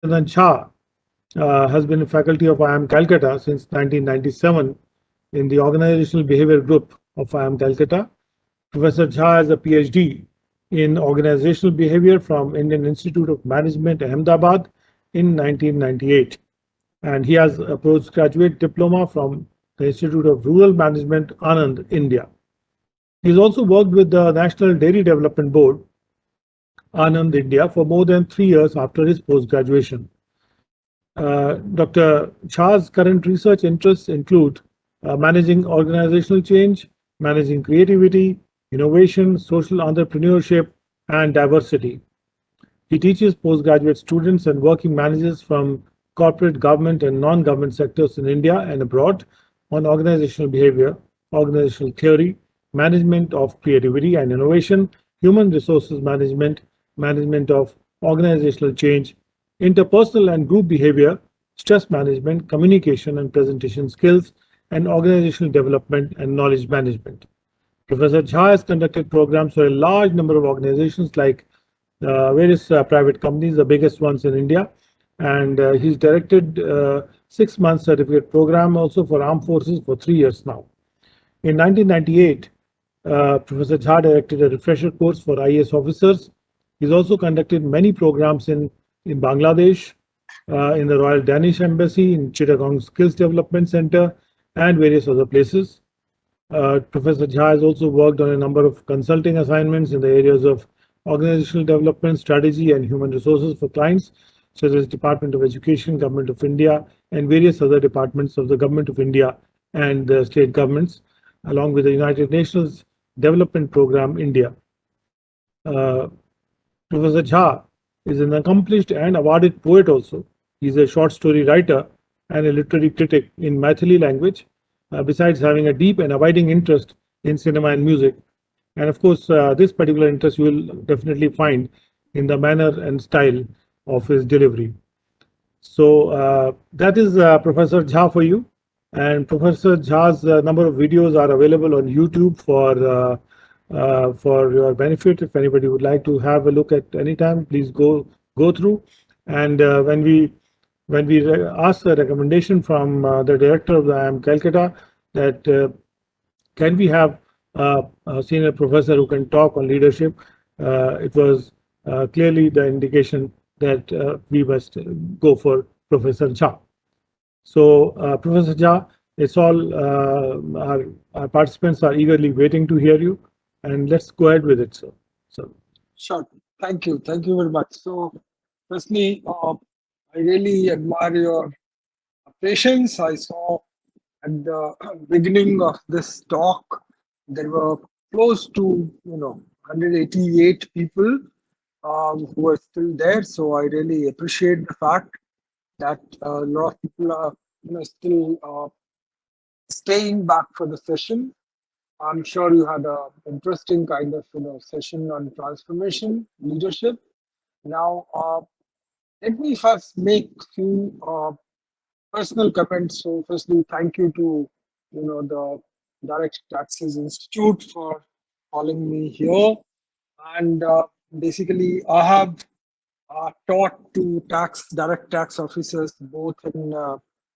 Vidyanand has been a faculty of IIM Calcutta since 1997 in the Organizational Behavior Group of IIM Calcutta. Professor Jha has a PhD in Organizational Behavior from Indian Institute of Management, Ahmedabad in 1998. And he has a postgraduate diploma from the Institute of Rural Management, Anand, India. He's also worked with the National Dairy Development Board, Anand, India, for more than 3 years after his post-graduation. Dr. Shah's current research interests include managing organizational change, managing creativity, innovation, social entrepreneurship, and diversity. He teaches postgraduate students and working managers from corporate, government, and non government sectors in India and abroad on organizational behavior, organizational theory, management of creativity and innovation, human resources management, management of organizational change, interpersonal and group behavior, stress management, communication and presentation skills, and organizational development and knowledge management. Professor Jha has conducted programs for a large number of organizations like various private companies, the biggest ones in India. And he's directed 6 month certificate program also for armed forces for 3 years now. In 1998, Professor Jha directed a refresher course for IAS officers. He's also conducted many programs in Bangladesh, in the Royal Danish Embassy, in Chittagong Skills Development Center, and various other places. Professor Jha has also worked on a number of consulting assignments in the areas of organizational development, strategy, and human resources for clients, such as Department of Education, Government of India, and various other departments of the Government of India and the state governments, along with the United Nations Development Program India. Uh, Professor Jha is an accomplished and awarded poet also. He is a short story writer and a literary critic in Maithili language, besides having a deep and abiding interest in cinema and music. And of course, this particular interest you will definitely find in the manner and style of his delivery. So that is Professor Jha for you. And Professor Jha's number of videos are available on YouTube for your benefit. If anybody would like to have a look at any time, please go through. And when we asked a recommendation from the director of the IIM Calcutta that can we have a senior professor who can talk on leadership, it was clearly the indication that we must go for Professor Jha. So, Professor Jha, it's all our participants are eagerly waiting to hear you, and let's go ahead with it, sir. So, Sure. Thank you very much. So, firstly, I really admire your patience. I saw at the beginning of this talk, there were close to 188 people who are still there. So I really appreciate the fact that a lot of people are still staying back for the session. I'm sure you had a interesting kind of session on transformation leadership. Now, let me first make few personal comments. So, firstly, thank you to the Direct Taxes Institute for calling me here. And basically, I have taught to direct tax officers both in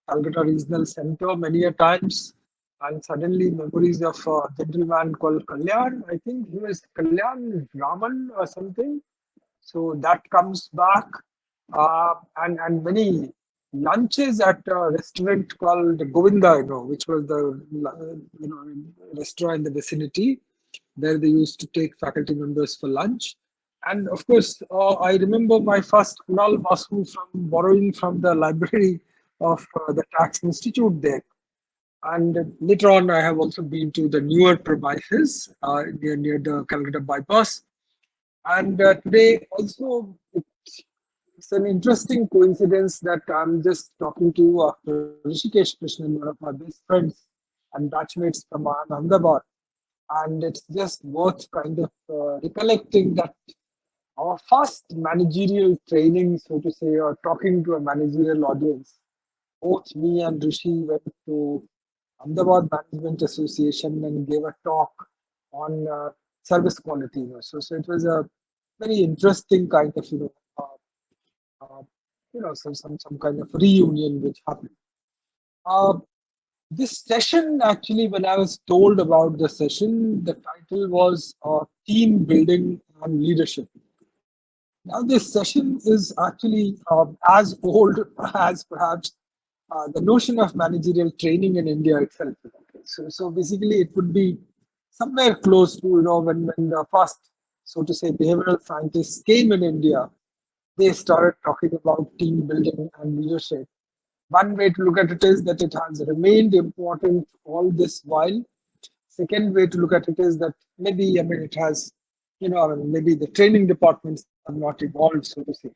Calcutta Regional Center many a times, and suddenly memories of a gentleman called Kalyan. I think he was Kalyan Raman or something. So that comes back, and many lunches at a restaurant called Govinda, which was the restaurant in the vicinity where they used to take faculty members for lunch. And of course, I remember my first Kunal Basu from borrowing from the library of the Tax Institute there. And later on, I have also been to the newer premises near the Calcutta bypass. And today also, it's an interesting coincidence that I'm just talking to Rishikesh Krishnan, one of my best friends and batchmates from Ahmedabad. And it's just worth kind of recollecting that our first managerial training, so to say, or talking to a managerial audience, both me and Rishi went to Ahmedabad Management Association and gave a talk on service quality. So it was a very interesting kind of uh, some kind of reunion which happened. Uh, this session actually, when I was told about the session, the title was Team Building and Leadership. Now, this session is actually as old as perhaps the notion of managerial training in India itself. So basically, it would be somewhere close to when the first, so to say, behavioral scientists came in India. They started talking about team building and leadership. One way to look at it is that it has remained important all this while. Second way to look at it is that maybe, I mean, it has, maybe the training departments have not evolved, so to say.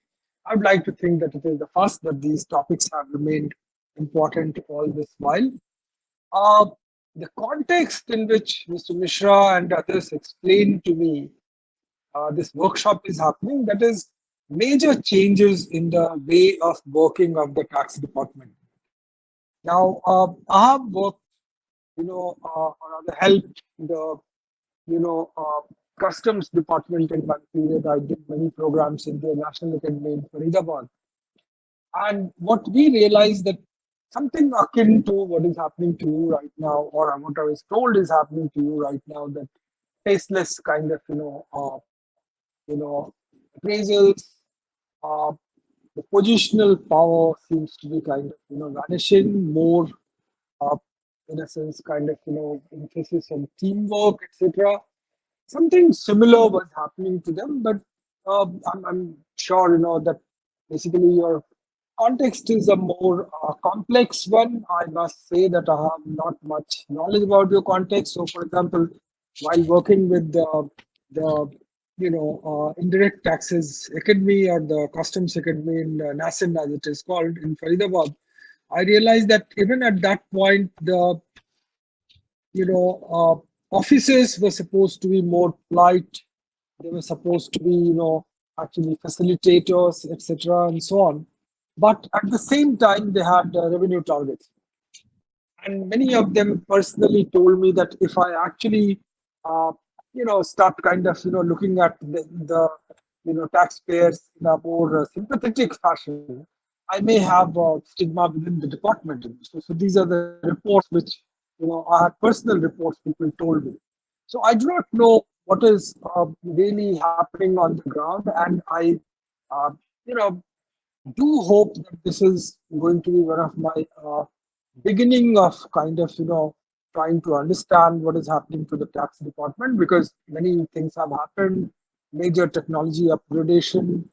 I would like to think that it is the first that these topics have remained important all this while. Uh, the context in which Mr. Mishra and others explained to me this workshop is happening, that is major changes in the way of working of the tax department. Now, I have worked, or rather helped the, customs department in one period. I did many programs in the National Academy in Faridabad. And what we realized that something akin to what is happening to you right now, or what I was told is happening to you right now, that tasteless kind of, appraisals, uh, the positional power seems to be kind of, vanishing more, uh, in a sense, kind of, emphasis on teamwork, etc. Something similar was happening to them, but I'm sure that basically your context is a more complex one. I must say that I have not much knowledge about your context. So, for example, while working with the indirect taxes academy, or the customs academy in Nasim, as it is called, in Faridabad, I realized that even at that point, the officers were supposed to be more polite. They were supposed to be, actually facilitators, etc., and so on. But at the same time, they had revenue targets. And many of them personally told me that if I actually, start kind of, looking at the taxpayers in a more sympathetic fashion, I may have stigma within the department. So these are the reports which, I had personal reports people told me. So I do not know what is really happening on the ground, and I, uh, you know, do hope that this is going to be one of my beginning of kind of trying to understand what is happening to the tax department, because many things have happened, major technology upgradation,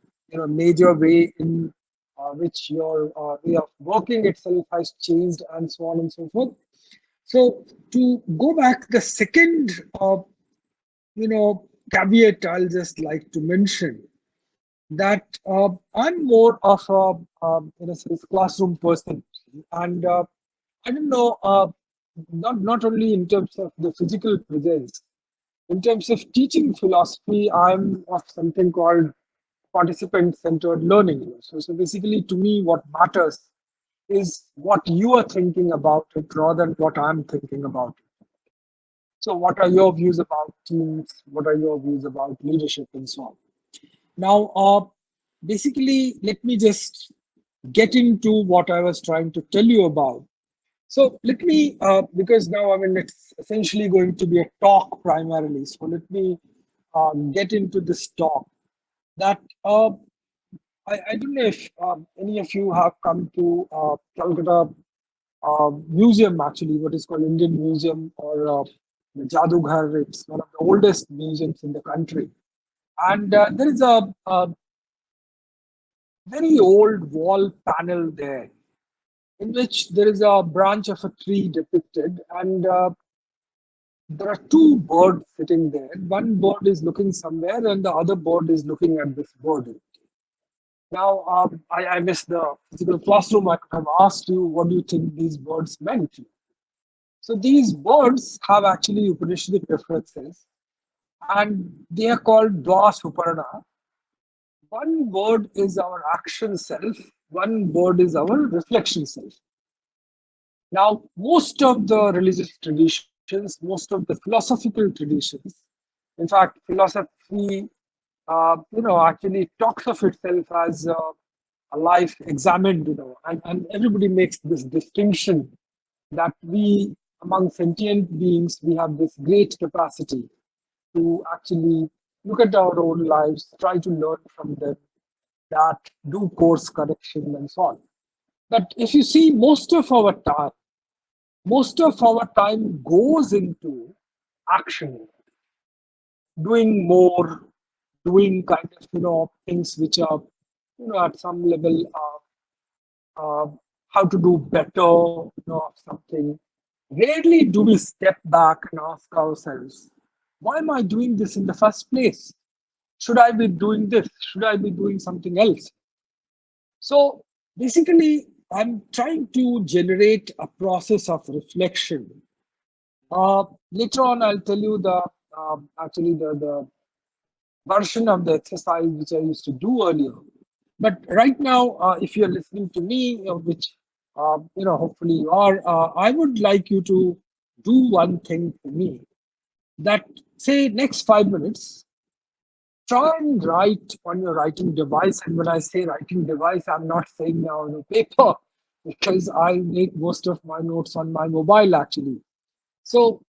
major way in which your way of working itself has changed, and so on and so forth. So to go back, the second caveat I'll just like to mention that I'm more of in a sense, classroom person, and I don't know, not only in terms of the physical presence, in terms of teaching philosophy, I'm of something called participant-centered learning. So basically, to me, what matters is what you are thinking about it rather than what I'm thinking about it. So, what are your views about teams? What are your views about leadership, and so on? Now, basically, let me just get into what I was trying to tell you about. So let me, because now I mean it's essentially going to be a talk primarily. So let me get into this talk. That I don't know if any of you have come to Calcutta Museum, actually, what is called Indian Museum, or the Jadughar. It's one of the oldest museums in the country, and there is a very old wall panel there in which there is a branch of a tree depicted, and there are two birds sitting there. One bird is looking somewhere, and the other bird is looking at this bird. Now, I missed the physical classroom. I could have asked you, what do you think these birds meant? So these birds have actually Upanishadic references, and they are called Dva Suparna. One word is our action self, one word is our reflection self. Now, most of the religious traditions, most of the philosophical traditions, in fact, philosophy, actually talks of itself as life examined, and everybody makes this distinction that we, among sentient beings, we have this great capacity to actually look at our own lives, try to learn from them, that do course correction and so on. But if you see, most of our time goes into action, doing more, doing kind of things which are at some level how to do better, something. Rarely do we step back and ask ourselves, why am I doing this in the first place? Should I be doing this? Should I be doing something else? So basically, I'm trying to generate a process of reflection. Later on, I'll tell you actually the version of the exercise which I used to do earlier. But right now, if you're listening to me, which hopefully you are, I would like you to do one thing for me. That say next 5 minutes, try and write on your writing device. And when I say writing device, I'm not saying now on a paper because I make most of my notes on my mobile actually. So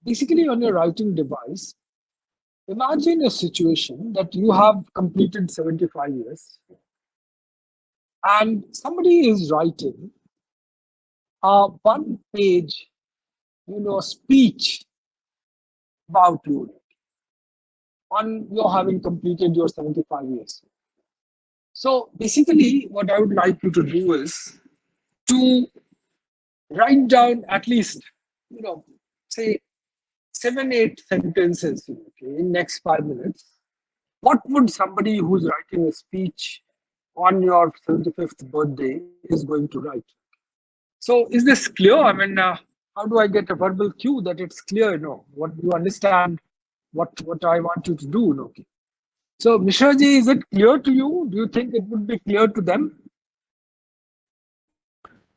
basically, on your writing device, imagine a situation that you have completed 75 years and somebody is writing a one-page, speech about you on your having completed your 75 years. So basically, what I would like you to do is to write down at least, say 7, 8 sentences, in next 5 minutes. What would somebody who's writing a speech on your 75th birthday is going to write? So is this clear? I mean, how do I get a verbal cue that it's clear? What you understand, what I want you to do? Okay. So Mishraji, is it clear to you? Do you think it would be clear to them?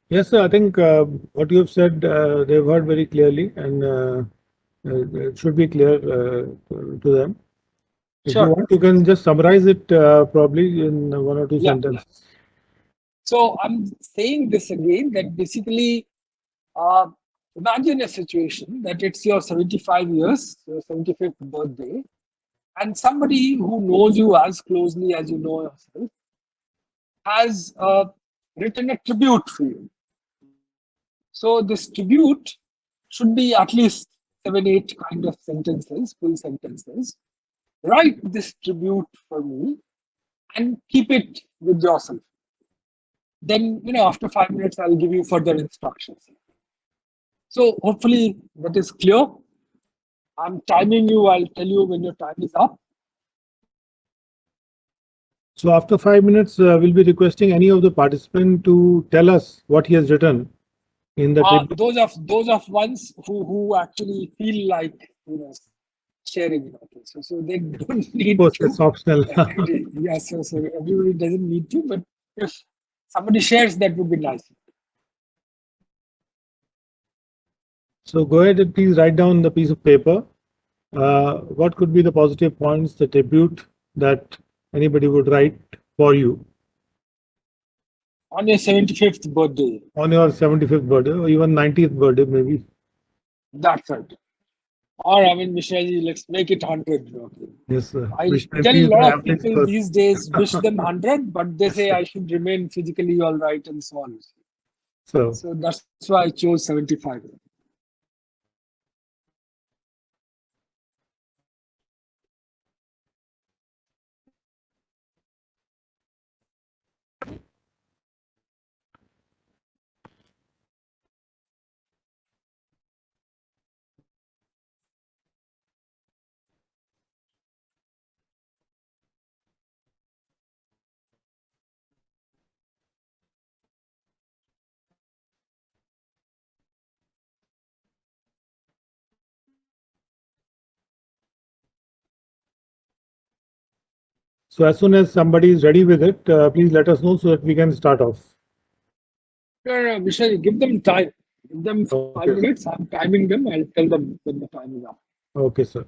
Yes, sir. I think what you have said, they've heard very clearly, and it should be clear to them. If you Sure. want, you can just summarize it probably in one or two Yeah. sentences. So I'm saying this again that basically, uh, imagine a situation that it's your 75 years, your 75th birthday, and somebody who knows you as closely as you know yourself has written a tribute for you. So this tribute should be at least 7, 8 kind of sentences, full sentences. Write this tribute for me and keep it with yourself. Then, after 5 minutes, I'll give you further instructions. So hopefully that is clear. I'm timing you. I'll tell you when your time is up. So after 5 minutes, we'll be requesting any of the participant to tell us what he has written in the tribute. Those of ones who actually feel like sharing. Okay, so they don't need Of course, to. it's optional. Everybody, yeah, so everybody doesn't need to, but if somebody shares, that would be nice. So go ahead and please write down the piece of paper. What could be the positive points, the tribute that anybody would write for you On your 75th birthday. on your 75th birthday or even 90th birthday, maybe? That's it. Or I mean, Mishraji, let's make it 100. Okay. Yes, sir. I Which may tell be a the lot of average people person. these days wish them 100, but they Yes, say sir. I should remain physically all right and so on. So So that's why I chose 75. So as soon as somebody is ready with it, please let us know so that we can start off. No, Mishraji, give them time. Give them 5 minutes. Okay. I'm timing them. I'll tell them when the time is up. Okay, sir.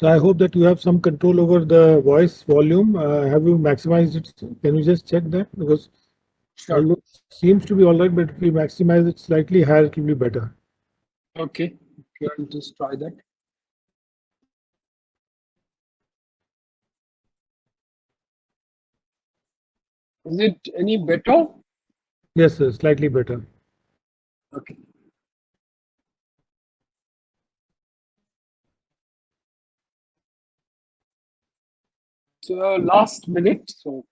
So I hope that you have some control over the voice volume. Have you maximized it? Can you just check that? Because Sure. although it seems to be all right, but if we maximize it slightly higher, it will be better. Okay. I'll just try that. Is it any better? Yes, sir, slightly better. Okay. So last minute. So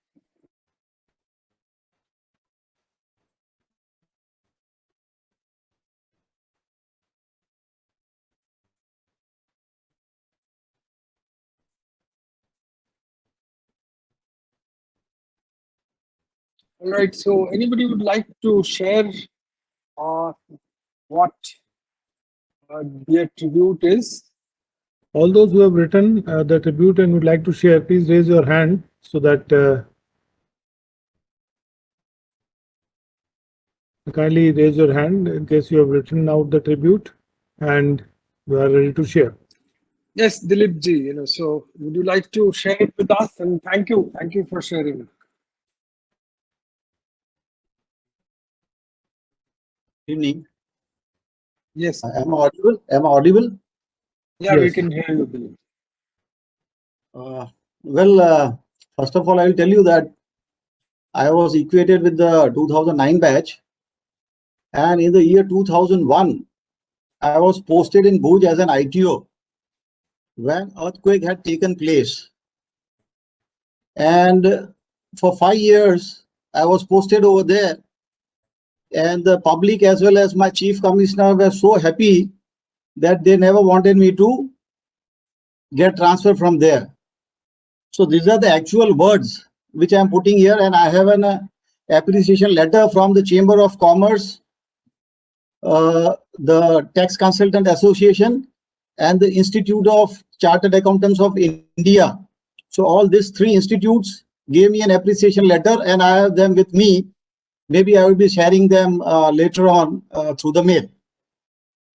all right. So anybody would like to share what their tribute is? All those who have written the tribute and would like to share, please raise your hand so that kindly raise your hand in case you have written out the tribute and you are ready to share. Yes, Dilip ji. So would you like to share it with us? And thank you for sharing. Evening. Yes. Am I audible? Am I audible? Yeah, we Yes. can hear you, Dilip. First of all, I will tell you that I was equated with the 2009 batch, and in the year 2001, I was posted in Bhuj as an ITO when earthquake had taken place. And for 5 years, I was posted over there, and the public as well as my chief commissioner were so happy that they never wanted me to get transferred from there. So these are the actual words which I am putting here, and I have an appreciation letter from the Chamber of Commerce, the Tax Consultant Association, and the Institute of Chartered Accountants of India. So all these three institutes gave me an appreciation letter, and I have them with me. Maybe I will be sharing them later on through the mail.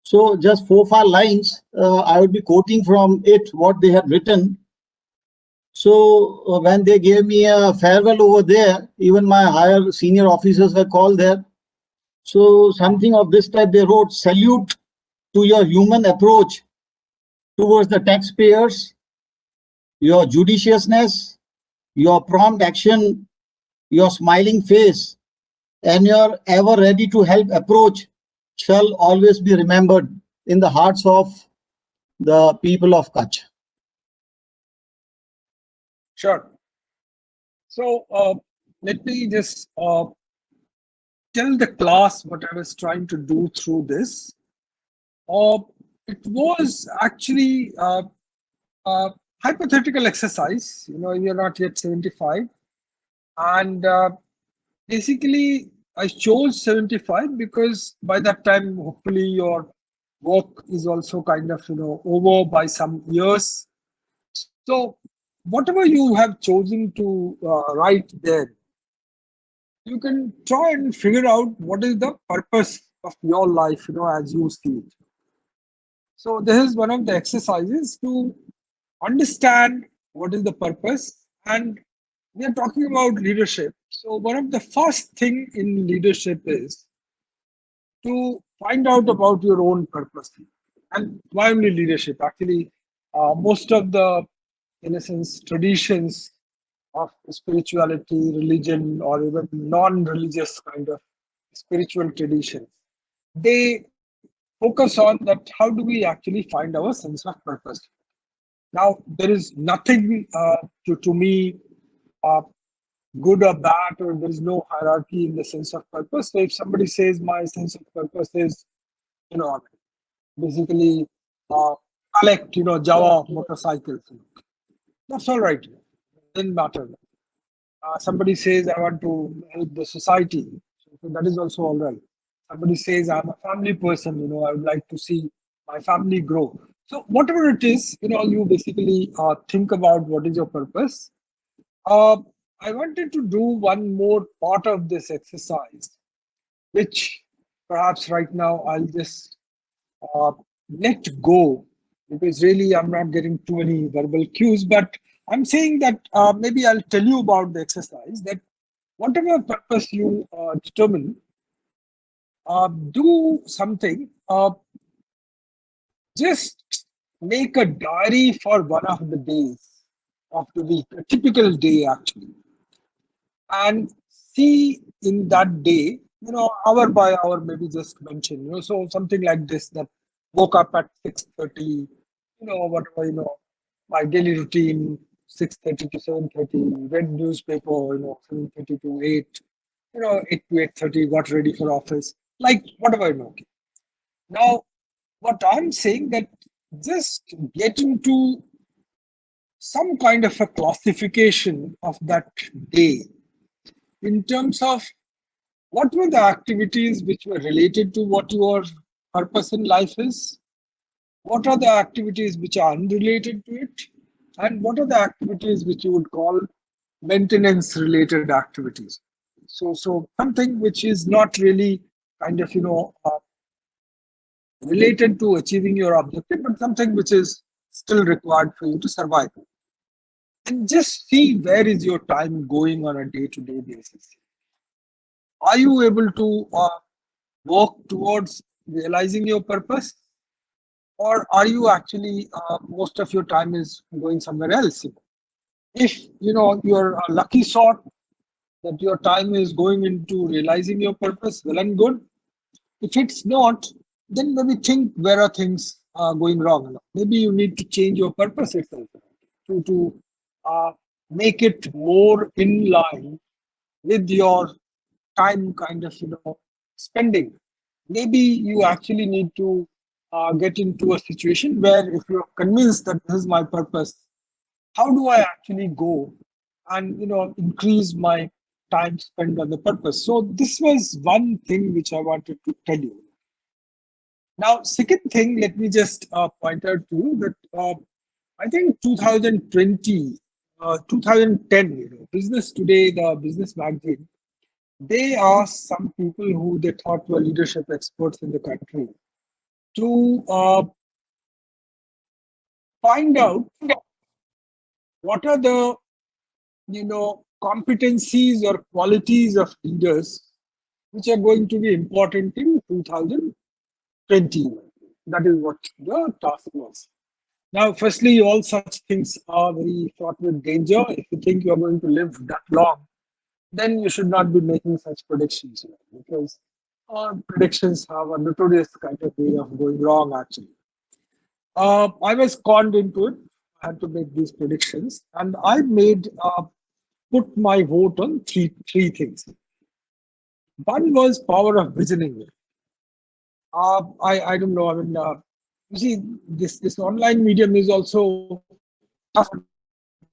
So just 4 or 5 lines, I will be quoting from it what they had written. So when they gave me a farewell over there, even my higher senior officers were called there. So something of this type they wrote: salute to your human approach towards the taxpayers, your judiciousness, your prompt action, your smiling face, and your ever ready to help approach shall always be remembered in the hearts of the people of Kutch. Sure. So let me just tell the class what I was trying to do through this. It was actually a hypothetical exercise. You're not yet 75. And basically, I chose 75 because by that time, hopefully, your work is also kind of, over by some years. So, whatever you have chosen to write there, you can try and figure out what is the purpose of your life, as you see it. So, this is one of the exercises to understand what is the purpose. And we are talking about leadership. So, one of the first thing in leadership is to find out about your own purpose. And why only leadership? Actually, most of the, in a sense, traditions of spirituality, religion, or even non-religious kind of spiritual traditions, they focus on that how do we actually find our sense of purpose. Now, there is nothing to me good or bad, or there is no hierarchy in the sense of purpose. So if somebody says my sense of purpose is, you know, basically collect, Java motorcycles, that's all right. Doesn't matter. Somebody says I want to help the society, so that is also all right. Somebody says I'm a family person, I would like to see my family grow. So whatever it is, you basically think about what is your purpose. Uh, I wanted to do one more part of this exercise, which perhaps right now I'll just let go because really I'm not getting too many verbal cues, but I'm saying that maybe I'll tell you about the exercise that whatever purpose you determine, do something, just make a diary for one of the days of the week, a typical day actually, and see in that day, hour by hour, maybe just mention, so something like this, that woke up at 6:30, whatever, my daily routine, 6:30 to 7:30, read newspaper, 7:30 to 8, 8 to 8:30, got ready for office, like whatever, okay. Now, what I'm saying that just get into some kind of a classification of that day in terms of what were the activities which were related to what your purpose in life is, what are the activities which are unrelated to it, and what are the activities which you would call maintenance related activities. So something which is not really kind of related to achieving your objective, but something which is still required for you to survive. And just see where is your time going on a day-to-day basis. Are you able to work towards realizing your purpose, or are you actually most of your time is going somewhere else? If you're a lucky sort that your time is going into realizing your purpose, well and good. If it's not, then maybe think where are things going wrong. Maybe you need to change your purpose itself to make it more in line with your time kind of spending. Maybe you actually need to get into a situation where if you're convinced that this is my purpose, how do I actually go and increase my time spent on the purpose? So this was one thing which I wanted to tell you. Now, second thing, let me just point out to you that I think 2020, 2010, Business Today, the business magazine, they asked some people who they thought were leadership experts in the country to find out what are the competencies or qualities of leaders which are going to be important in 2020. That is what the task was. Now, firstly, all such things are very fraught with danger. If you think you're going to live that long, then you should not be making such predictions, because predictions have a notorious kind of way of going wrong, actually. I was conned into it. I had to make these predictions, and I put my vote on three things. One was power of visioning. I don't know. I mean, you see, this online medium is also tough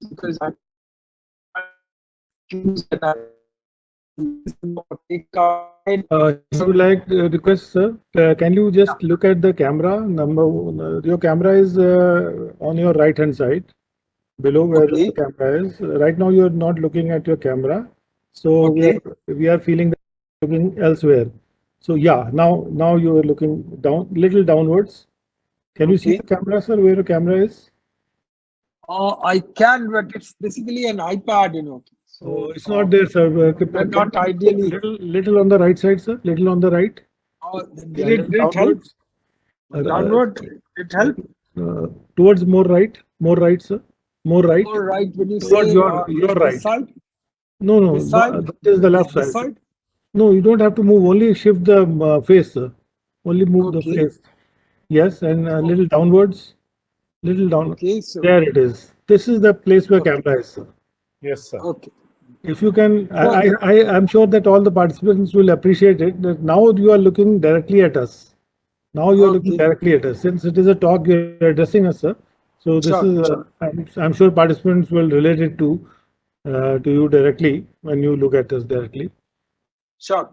because I choose that I take I would like request, sir. Can you just look at the camera? Your camera is on your right hand side, below where the camera is. Right now, you're not looking at your camera, so we are feeling that you're looking elsewhere. So yeah, now you are looking little downwards. Can you see the camera, sir? Where the camera is? I can, but it's basically an iPad, So it's not there, sir. Not ideally. Little on the right side, sir. Little on the right. Did it help? Downward, it help? Towards more right, sir. More right. More right. When you towards say your right. This side? No. This side? That is the left This side. side? No, you don't have to move. Only shift the face, sir. Only move the face. Yes, and a little downwards. Little down. So there it is. This is the place where camera is, sir. Yes, sir. Okay. If you can, I'm sure that all the participants will appreciate it. That now you are looking directly at us. Now you are looking directly at us. Since it is a talk, you are addressing us, sir. So this is, I'm sure participants will relate it to you directly when you look at us directly. Sure.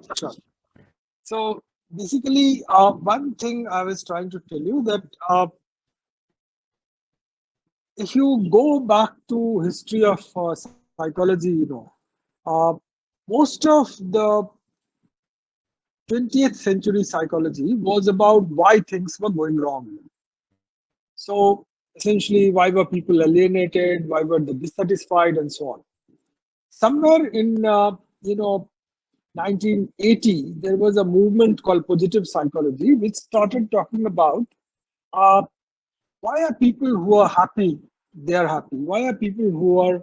So basically, one thing I was trying to tell you that if you go back to history of psychology, most of the 20th century psychology was about why things were going wrong. So essentially, why were people alienated? Why were they dissatisfied, and so on? Somewhere in 1980, there was a movement called positive psychology, which started talking about uh, why are people who are happy, they are happy? Why are people who are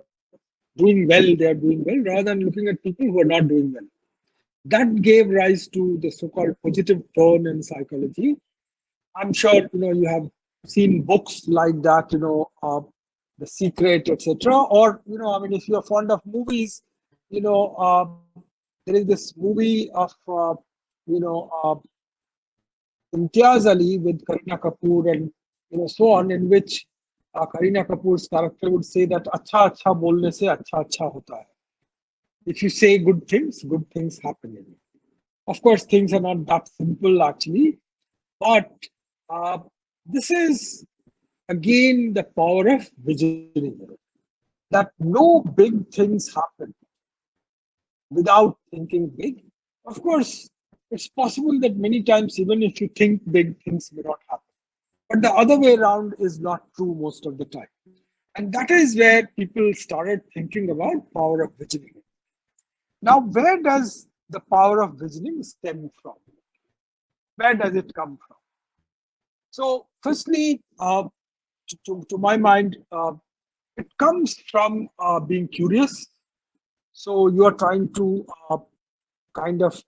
doing well, they are doing well, rather than looking at people who are not doing well? That gave rise to the so-called positive turn in psychology. I'm sure you have seen books like that, The Secret, etc. Or I mean, if you're fond of movies, there is this movie of you know uh, Imtiaz Ali with Kareena Kapoor and so on, in which Kareena Kapoor's character would say that "Acha acha bolne se acha acha hota hai." If you say good things happen. Of course, things are not that simple actually, but uh, this is again the power of visioning. That no big things happen without thinking big. Of course, it's possible that many times, even if you think big, things may not happen. But the other way around is not true most of the time. And that is where people started thinking about power of visioning. Now, where does the power of visioning stem from? Where does it come from? So, firstly, to my mind, it comes from being curious. So, you are trying to kind of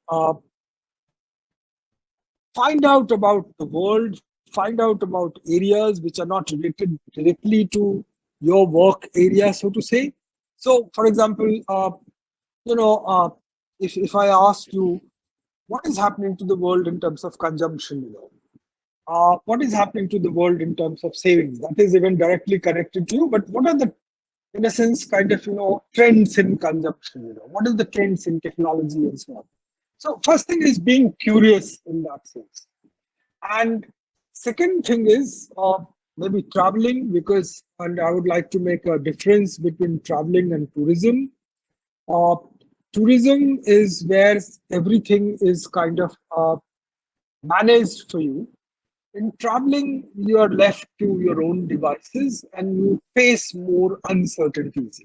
find out about the world, find out about areas which are not related directly to your work area, so to say. So, for example, you know, uh, if I ask you, what is happening to the world in terms of consumption, what is happening to the world in terms of savings? That is even directly connected to you. But what are the, in a sense, kind of trends in consumption? What is the trends in technology and so on? So, first thing is being curious in that sense. And second thing is maybe traveling, because, and I would like to make a difference between traveling and tourism. Uh, Tourism is where everything is kind of managed for you. In traveling, you are left to your own devices and you face more uncertainties.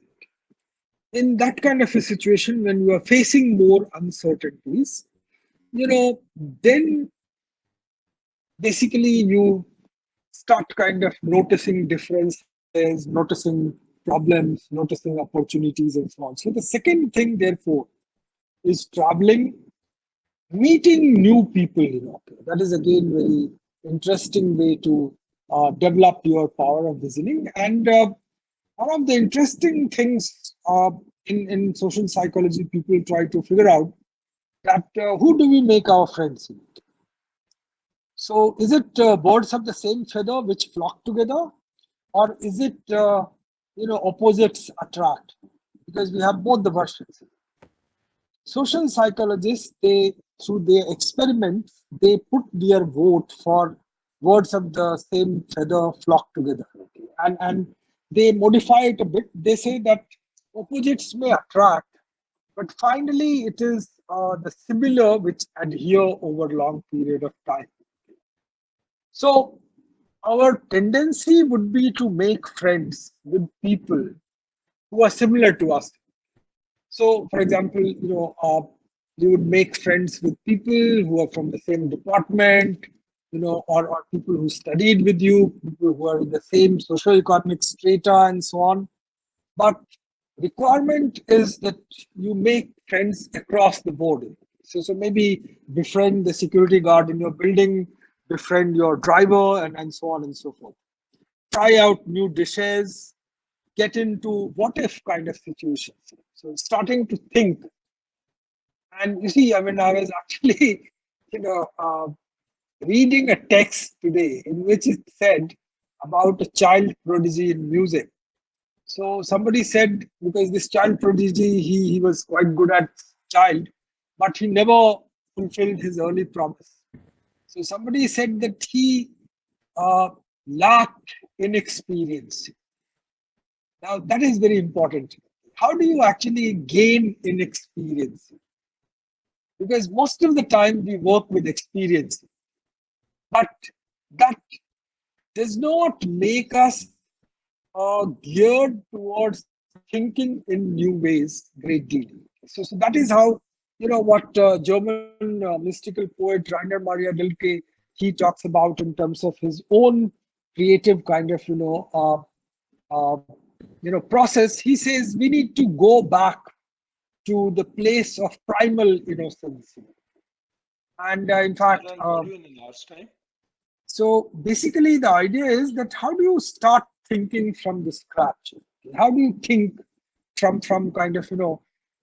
In that kind of a situation, when you are facing more uncertainties, then basically you start kind of noticing differences, noticing problems, noticing opportunities, and so on. So the second thing, therefore, is traveling, meeting new people. That is again very interesting way to develop your power of visioning. And one of the interesting things in social psychology, people try to figure out that who do we make our friends with? So is it birds of the same feather which flock together, or is it opposites attract? Because we have both the versions. Social psychologists, they through their experiments, they put their vote for birds of the same feather flock together, and they modify it a bit. They say that opposites may attract, but finally it is the similar which adhere over long period of time. So our tendency would be to make friends with people who are similar to us. So, for example, you would make friends with people who are from the same department, or people who studied with you, people who are in the same socio-economic strata, and so on. But requirement is that you make friends across the board. So maybe befriend the security guard in your building, befriend your driver, and so on and so forth. Try out new dishes, get into what if kind of situations. So starting to think. And you see, I mean, I was actually, you know, uh, reading a text today in which it said about a child prodigy in music. So somebody said, because this child prodigy, he was quite good at child, but he never fulfilled his early promise. So somebody said that he uh, lacked inexperience. Now that is very important. How do you actually gain inexperience? Because most of the time we work with experience, but that does not make us geared towards thinking in new ways great deal. So that is how, what German mystical poet Rainer Maria Rilke, he talks about in terms of his own creative kind of, process. He says we need to go back to the place of primal innocence. And in fact, so basically the idea is that how do you start thinking from the scratch? How do you think from kind of,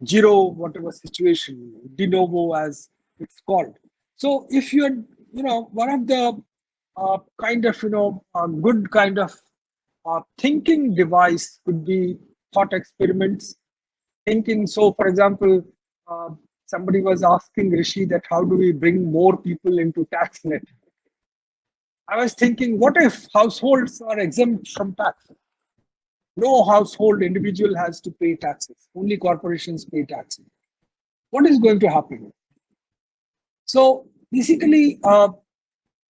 zero, whatever situation, de novo as it's called. So if you're, one of the kind of, good kind of thinking device could be thought experiments, thinking. So for example, uh, somebody was asking Rishi that how do we bring more people into tax net? I was thinking, what if households are exempt from tax? No household individual has to pay taxes. Only corporations pay taxes. What is going to happen? So basically, or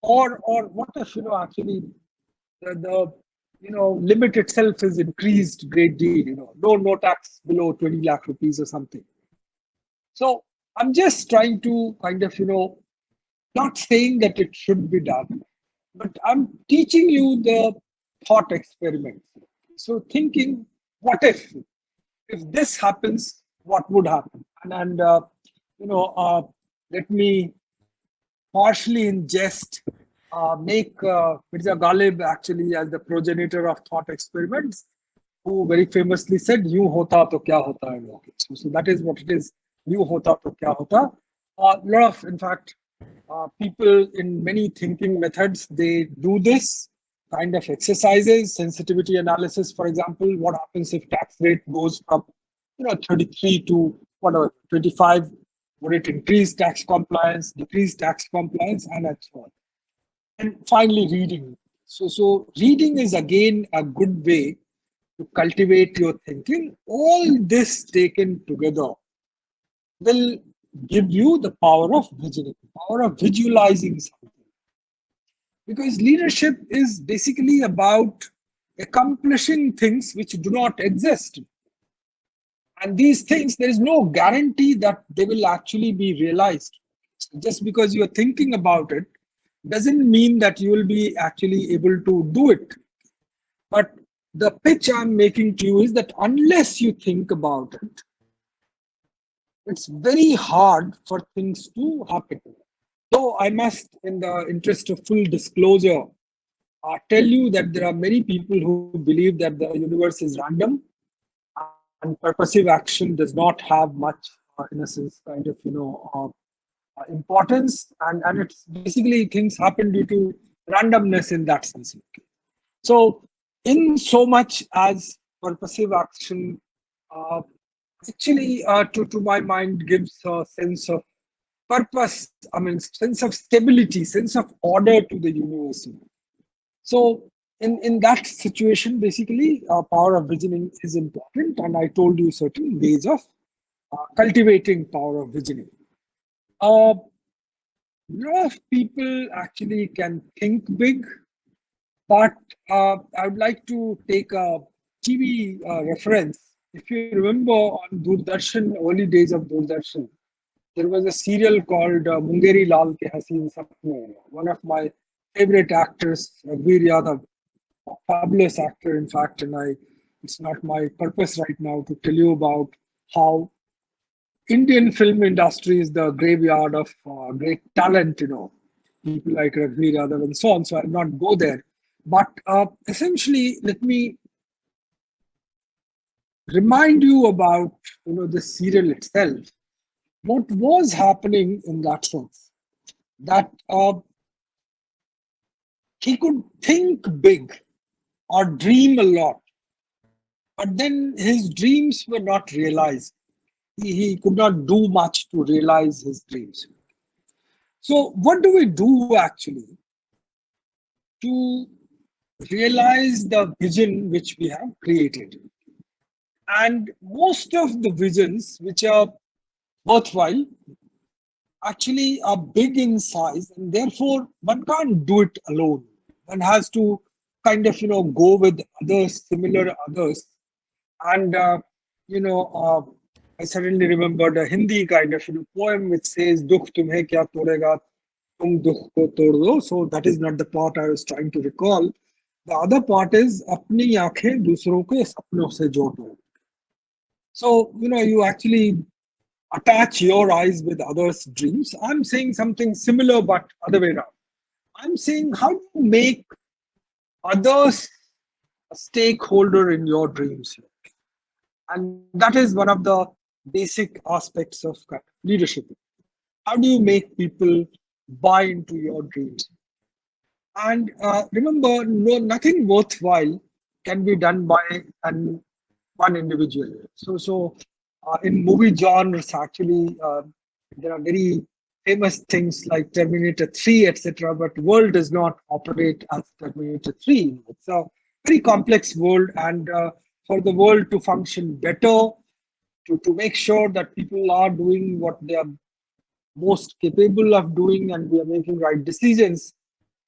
what if actually the limit itself is increased great deal. No tax below 20 lakh rupees or something. So I'm just trying to kind of not saying that it should be done, but I'm teaching you the thought experiment. So thinking, what if this happens, what would happen? And let me partially in jest make Mirza Ghalib actually as the progenitor of thought experiments, who very famously said, "Yu hota to kya hota." So that is what it is. Yu hota to kya hota. A lot of, in fact, people in many thinking methods, they do this kind of exercises, sensitivity analysis, for example. What happens if tax rate goes from 33 to whatever 25? Would it increase tax compliance, decrease tax compliance, and so on? And finally, reading. So reading is again a good way to cultivate your thinking. All this taken together will give you the power of visioning, power of visualizing something. Because leadership is basically about accomplishing things which do not exist. And these things, there is no guarantee that they will actually be realized. Just because you're thinking about it doesn't mean that you will be actually able to do it. But the pitch I'm making to you is that unless you think about it, it's very hard for things to happen. So I must, in the interest of full disclosure, tell you that there are many people who believe that the universe is random and purposive action does not have much, in a sense, kind of, importance. And it's basically things happen due to randomness in that sense. So, in so much as purposive action actually, to my mind, gives a sense of purpose, sense of stability, sense of order to the universe. So in that situation, basically, power of visioning is important, and I told you certain ways of cultivating power of visioning. A lot of people actually can think big, but I would like to take a TV reference. If you remember on Doordarshan, early days of Doordarshan, there was a serial called Mungeri Lal Ke Haseen Sapne. One of my favorite actors, Raghuveer Yadav, a fabulous actor, in fact, and it's not my purpose right now to tell you about how Indian film industry is the graveyard of great talent, people like Raghuveer Yadav and so on. So I'll not go there. But essentially, let me remind you about the serial itself. What was happening in that sense? That he could think big or dream a lot, but then his dreams were not realized. He could not do much to realize his dreams. So, what do we do actually to realize the vision which we have created? And most of the visions which are worthwhile actually are big in size, and therefore one can't do it alone. One has to kind of go with others, similar others. And you know I suddenly remembered a Hindi kind of poem which says dukh tumhe kya todega, tum dukh ko tod do. So that is not the part I was trying to recall. The other part is apni aankhein dusron ke sapnon se jo do. So you actually attach your eyes with others' dreams. I'm saying something similar but other way around. I'm saying, how do you make others a stakeholder in your dreams? And that is one of the basic aspects of leadership. How do you make people buy into your dreams? And remember, nothing worthwhile can be done by one individual. So in movie genres, actually, there are very famous things like Terminator 3, etc. But world does not operate as Terminator 3. It's a very complex world, and for the world to function better, to make sure that people are doing what they are most capable of doing and we are making right decisions,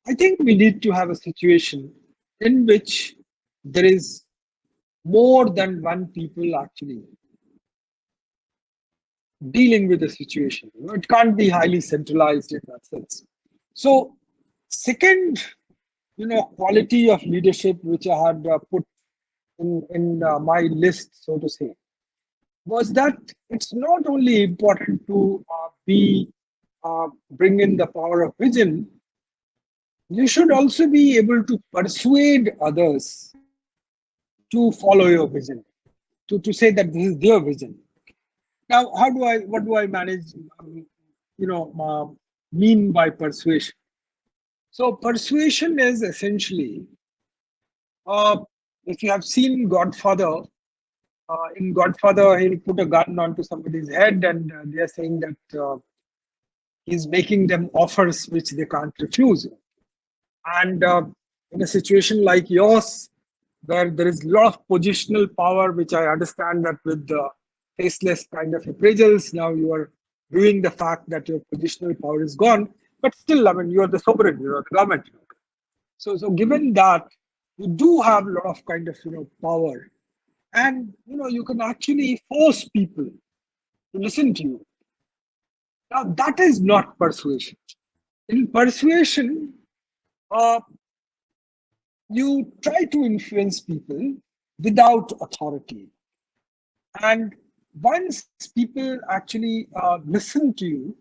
I think we need to have a situation in which there is more than one people actually dealing with the situation. It can't be highly centralized in that sense. So, second, quality of leadership which I had put in my list, so to say, was that it's not only important to bring in the power of vision. You should also be able to persuade others to follow your vision, to say that this is their vision. Now, what do I manage, mean by persuasion? So persuasion is essentially, if you have seen Godfather, in Godfather, he'll put a gun onto somebody's head and they are saying that he's making them offers which they can't refuse. And in a situation like yours, where there is a lot of positional power, which I understand that with the faceless kind of appraisals, now you are viewing the fact that your positional power is gone. But still, I mean, you are the sovereign, you are the government. So given that, you do have a lot of kind of power, and you can actually force people to listen to you. Now that is not persuasion. In persuasion, you try to influence people without authority. And once people actually listen to you,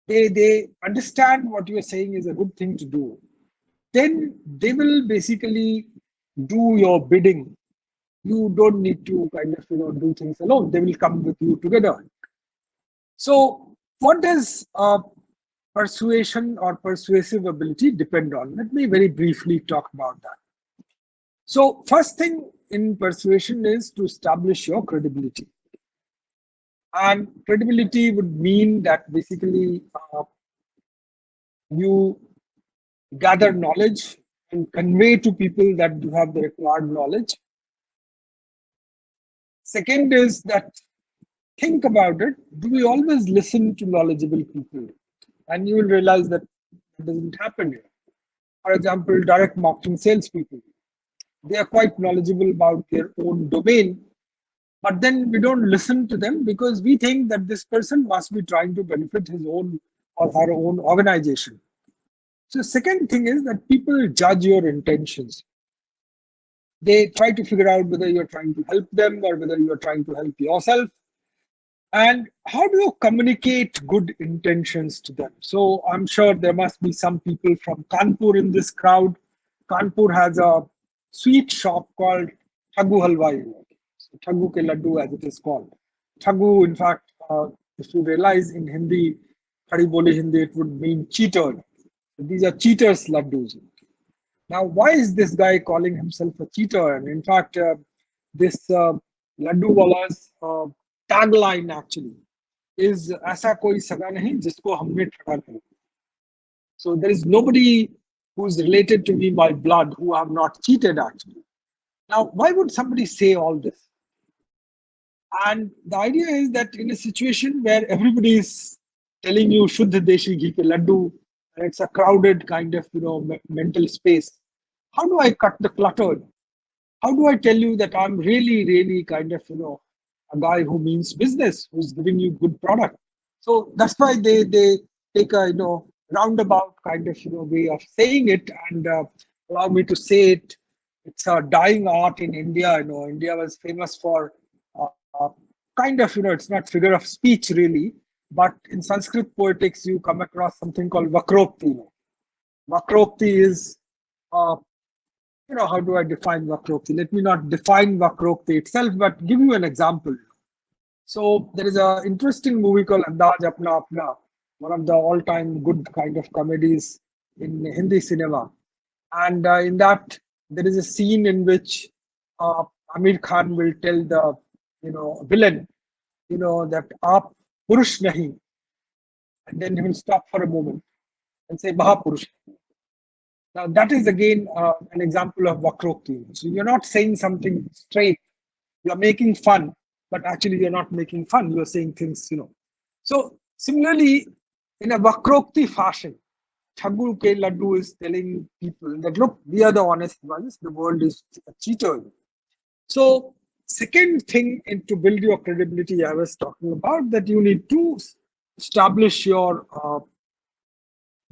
they understand what you are saying is a good thing to do, then they will basically do your bidding. You don't need to kind of do things alone. They will come with you together. So what does persuasion or persuasive ability depend on? Let me very briefly talk about that. So first thing in persuasion is to establish your credibility. And credibility would mean that basically you gather knowledge and convey to people that you have the required knowledge. Second is that, think about it, do we always listen to knowledgeable people? And you will realize that it doesn't happen here. For example, direct marketing salespeople, they are quite knowledgeable about their own domain, but then we don't listen to them because we think that this person must be trying to benefit his own or her own organization. So second thing is that people judge your intentions. They try to figure out whether you're trying to help them or whether you're trying to help yourself. And how do you communicate good intentions to them? So I'm sure there must be some people from Kanpur in this crowd. Kanpur has a sweet shop called Thagu Halwai, so Thagu ke laddu as it is called. Thagu, in fact, if you realize in Hindi, Khadi Boli Hindi, it would mean cheater. These are cheaters' laddus. Now, why is this guy calling himself a cheater? And in fact, this laddu wala's tagline actually is "Aisa koi saga nahi jisko humne thaka nahi." So there is nobody who is related to me by blood who have not cheated actually. Now, why would somebody say all this? And the idea is that in a situation where everybody is telling you Shuddha Deshi Ghee ke laddu, and it's a crowded kind of mental space, how do I cut the clutter? How do I tell you that I'm really, really kind of, a guy who means business, who's giving you good product? So that's why they take a, roundabout kind of, way of saying it and allow me to say it. It's a dying art in India. India was famous for uh, kind of, it's not figure of speech really, but in Sanskrit poetics, you come across something called Vakrokti. Vakrokti is uh, how do I define Vakrokti? Let me not define Vakrokti itself, but give you an example. So there is an interesting movie called Andaz Apna Apna, one of the all-time good kind of comedies in Hindi cinema. And in that, there is a scene in which uh, Amir Khan will tell the, villain, that aap purush nahi, and then he will stop for a moment and say Mahapurush. Now that is again an example of Vakrokti. So you're not saying something straight, you're making fun, but actually you're not making fun, you're saying things, So similarly, in a Vakrokti fashion, Chagul Ke Laddu is telling people that look, we are the honest ones, the world is a cheater. So second thing to build your credibility, I was talking about that you need to establish your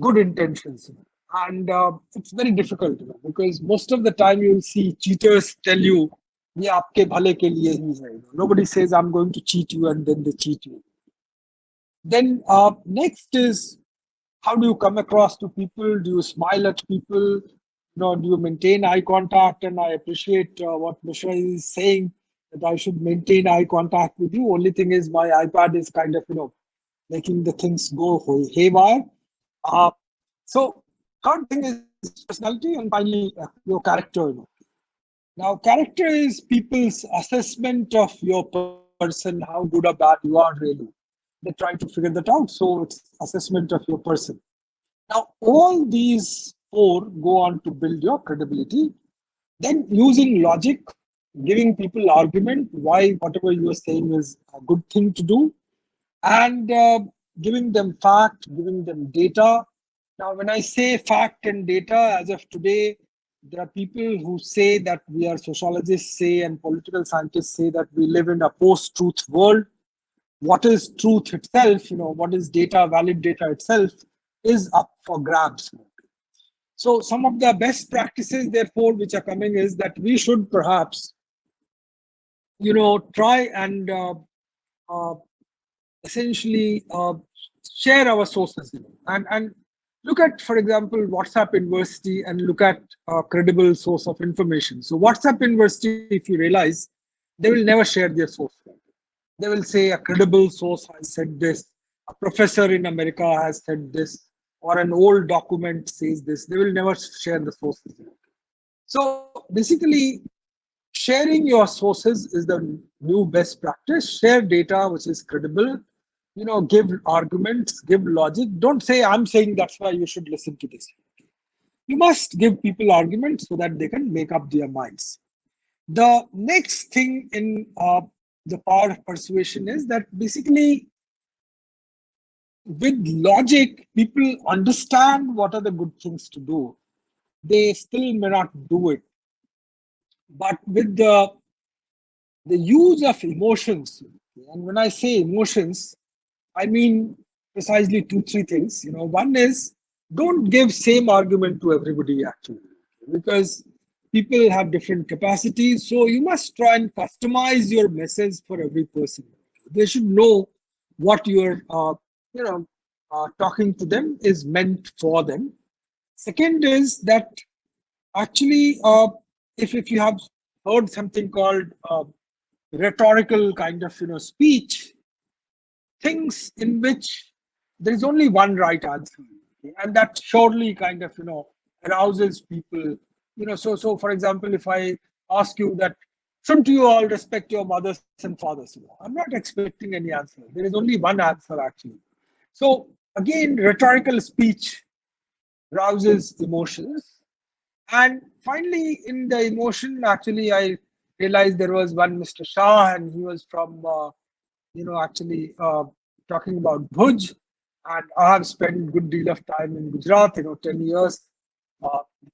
good intentions. And it's very difficult because most of the time you'll see cheaters tell you, "Ye aapke bhale ke liye hi hai." Nobody says, I'm going to cheat you, and then they cheat you. Then next is, how do you come across to people? Do you smile at people? Do you maintain eye contact? And I appreciate what Mishra is saying, that I should maintain eye contact with you. Only thing is my iPad is kind of, making the things go haywire. Uh, so third thing is personality, and finally your character. Now, character is people's assessment of your person, how good or bad you are really. They try to figure that out. So it's assessment of your person. Now, all these four go on to build your credibility. Then using logic, giving people argument why whatever you are saying is a good thing to do, and giving them fact, giving them data. Now, when I say fact and data, as of today, there are people who say that we are sociologists say and political scientists say that we live in a post-truth world. What is truth itself, what is data, valid data itself, is up for grabs. So some of the best practices, therefore, which are coming is that we should perhaps, try and uh, essentially share our sources, and look at, for example, WhatsApp University and look at a credible source of information. So WhatsApp University, if you realize, they will never share their source. They will say a credible source has said this, a professor in America has said this, or an old document says this. They will never share the sources. So basically, sharing your sources is the new best practice. Share data which is credible. Give arguments, give logic. Don't say, I'm saying that's why you should listen to this. You must give people arguments so that they can make up their minds. The next thing in the power of persuasion is that basically with logic, people understand what are the good things to do. They still may not do it. But with the use of emotions, and when I say emotions, I mean precisely 2-3 things. One is, don't give same argument to everybody actually, because people have different capacities. So you must try and customize your message for every person. They should know what you're, talking to them is meant for them. Second is that actually, if you have heard something called rhetorical kind of speech, things in which there is only one right answer, and that surely kind of arouses people. So for example, if I ask you that, shouldn't you all respect your mothers and fathers, I'm not expecting any answer. There is only one answer actually. So again, rhetorical speech rouses emotions. And finally, in the emotion, actually, I realized there was one Mr. Shah, and he was from, actually talking about Bhuj. And I have spent a good deal of time in Gujarat, 10 years,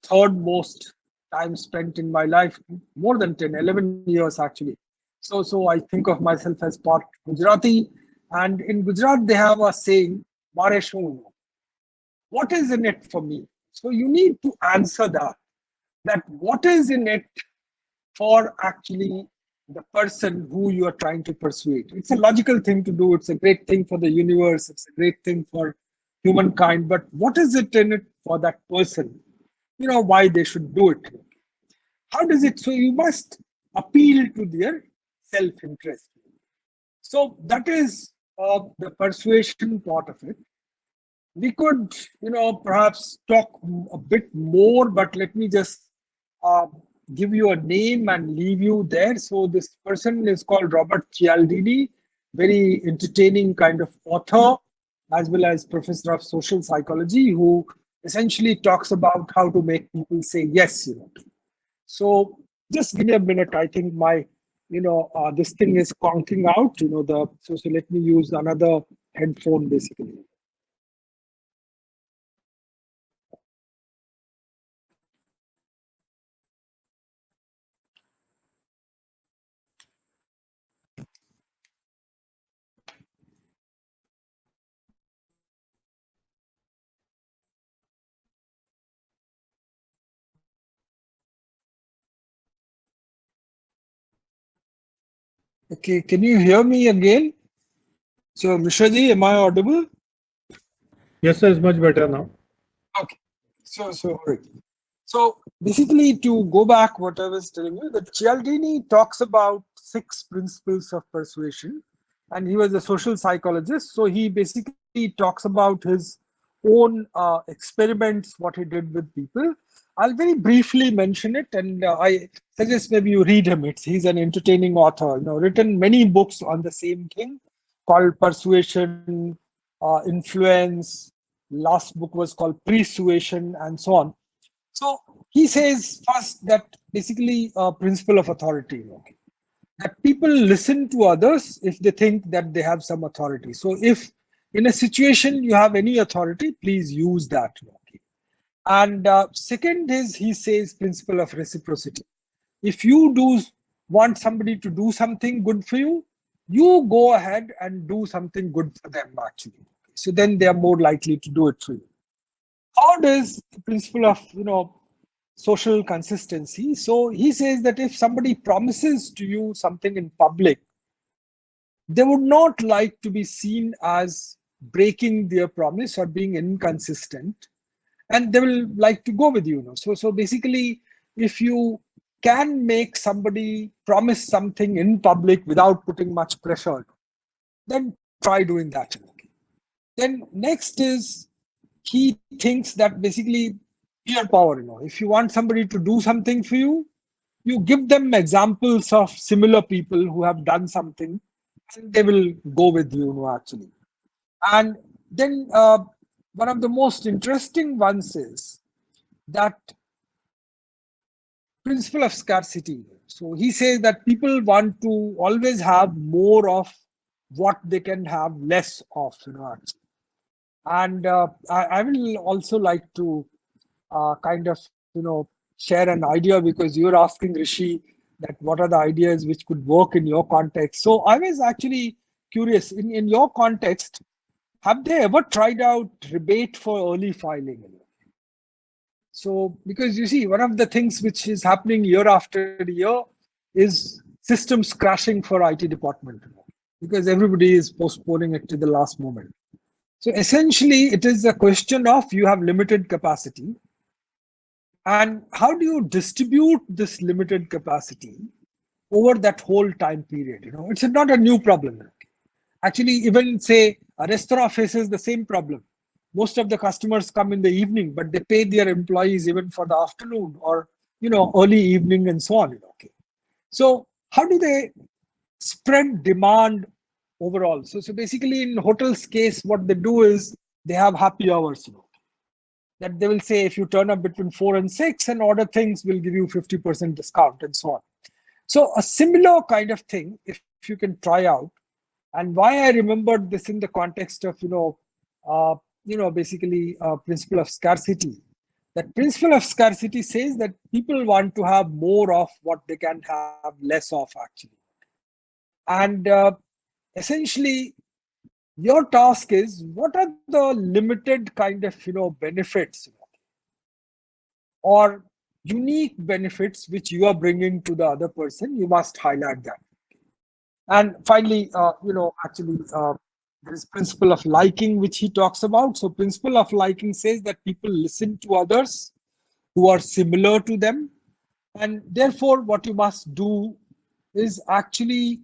third most time spent in my life, more than 10, 11 years actually. So I think of myself as part Gujarati. And in Gujarat, they have a saying, "Mare shun," what is in it for me? So you need to answer that what is in it for actually the person who you are trying to persuade. It's a logical thing to do. It's a great thing for the universe. It's a great thing for humankind. But what is it in it for that person? Why they should do it. How does it? So you must appeal to their self-interest. So that is the persuasion part of it. We could, perhaps talk a bit more, but let me just uh, give you a name and leave you there. So this person is called Robert Cialdini, very entertaining kind of author, as well as professor of social psychology, who essentially talks about how to make people say yes. So just give me a minute. I think my, this thing is conking out. So let me use another headphone basically. Okay, can you hear me again? So, Mishraji, am I audible? Yes, sir, it's much better now. Okay. All right. So basically, to go back, what I was telling you, that Cialdini talks about 6 principles of persuasion, and he was a social psychologist. So he basically talks about his own experiments, what he did with people. I'll very briefly mention it, and I suggest maybe you read him. He's an entertaining author. Written many books on the same thing, called Persuasion, Influence. Last book was called Persuasion, and so on. So he says first that basically a principle of authority, that people listen to others if they think that they have some authority. So if in a situation you have any authority, please use that. And second is, he says, principle of reciprocity. If you do want somebody to do something good for you, you go ahead and do something good for them actually. So then they are more likely to do it for you. How does the principle of social consistency? So he says that if somebody promises to you something in public, they would not like to be seen as breaking their promise or being inconsistent, and they will like to go with you. So basically, if you can make somebody promise something in public without putting much pressure, then try doing that. Then next is, he thinks that basically peer power. If you want somebody to do something for you, you give them examples of similar people who have done something, and they will go with you, actually. And then one of the most interesting ones is that principle of scarcity. So he says that people want to always have more of what they can have less of, actually. And I will also like to kind of, share an idea, because you're asking Rishi that what are the ideas which could work in your context. So I was actually curious, in your context, have they ever tried out rebate for early filing? So, because you see, one of the things which is happening year after year is systems crashing for IT department, because everybody is postponing it to the last moment. So essentially, it is a question of, you have limited capacity, and how do you distribute this limited capacity over that whole time period? It's not a new problem. Actually, even say a restaurant faces the same problem. Most of the customers come in the evening, but they pay their employees even for the afternoon or early evening and so on. So how do they spread demand overall? So basically, in hotels case, what they do is they have happy hours. That they will say, if you turn up between 4 and 6 and order things, we'll give you 50% discount and so on. So a similar kind of thing, if you can try out. And why I remembered this in the context of, basically principle of scarcity, That principle of scarcity says that people want to have more of what they can have less of actually. And essentially, your task is what are the limited kind of benefits or unique benefits which you are bringing to the other person. You must highlight that. And finally, actually, there is principle of liking which he talks about. So principle of liking says that people listen to others who are similar to them, and therefore what you must do is actually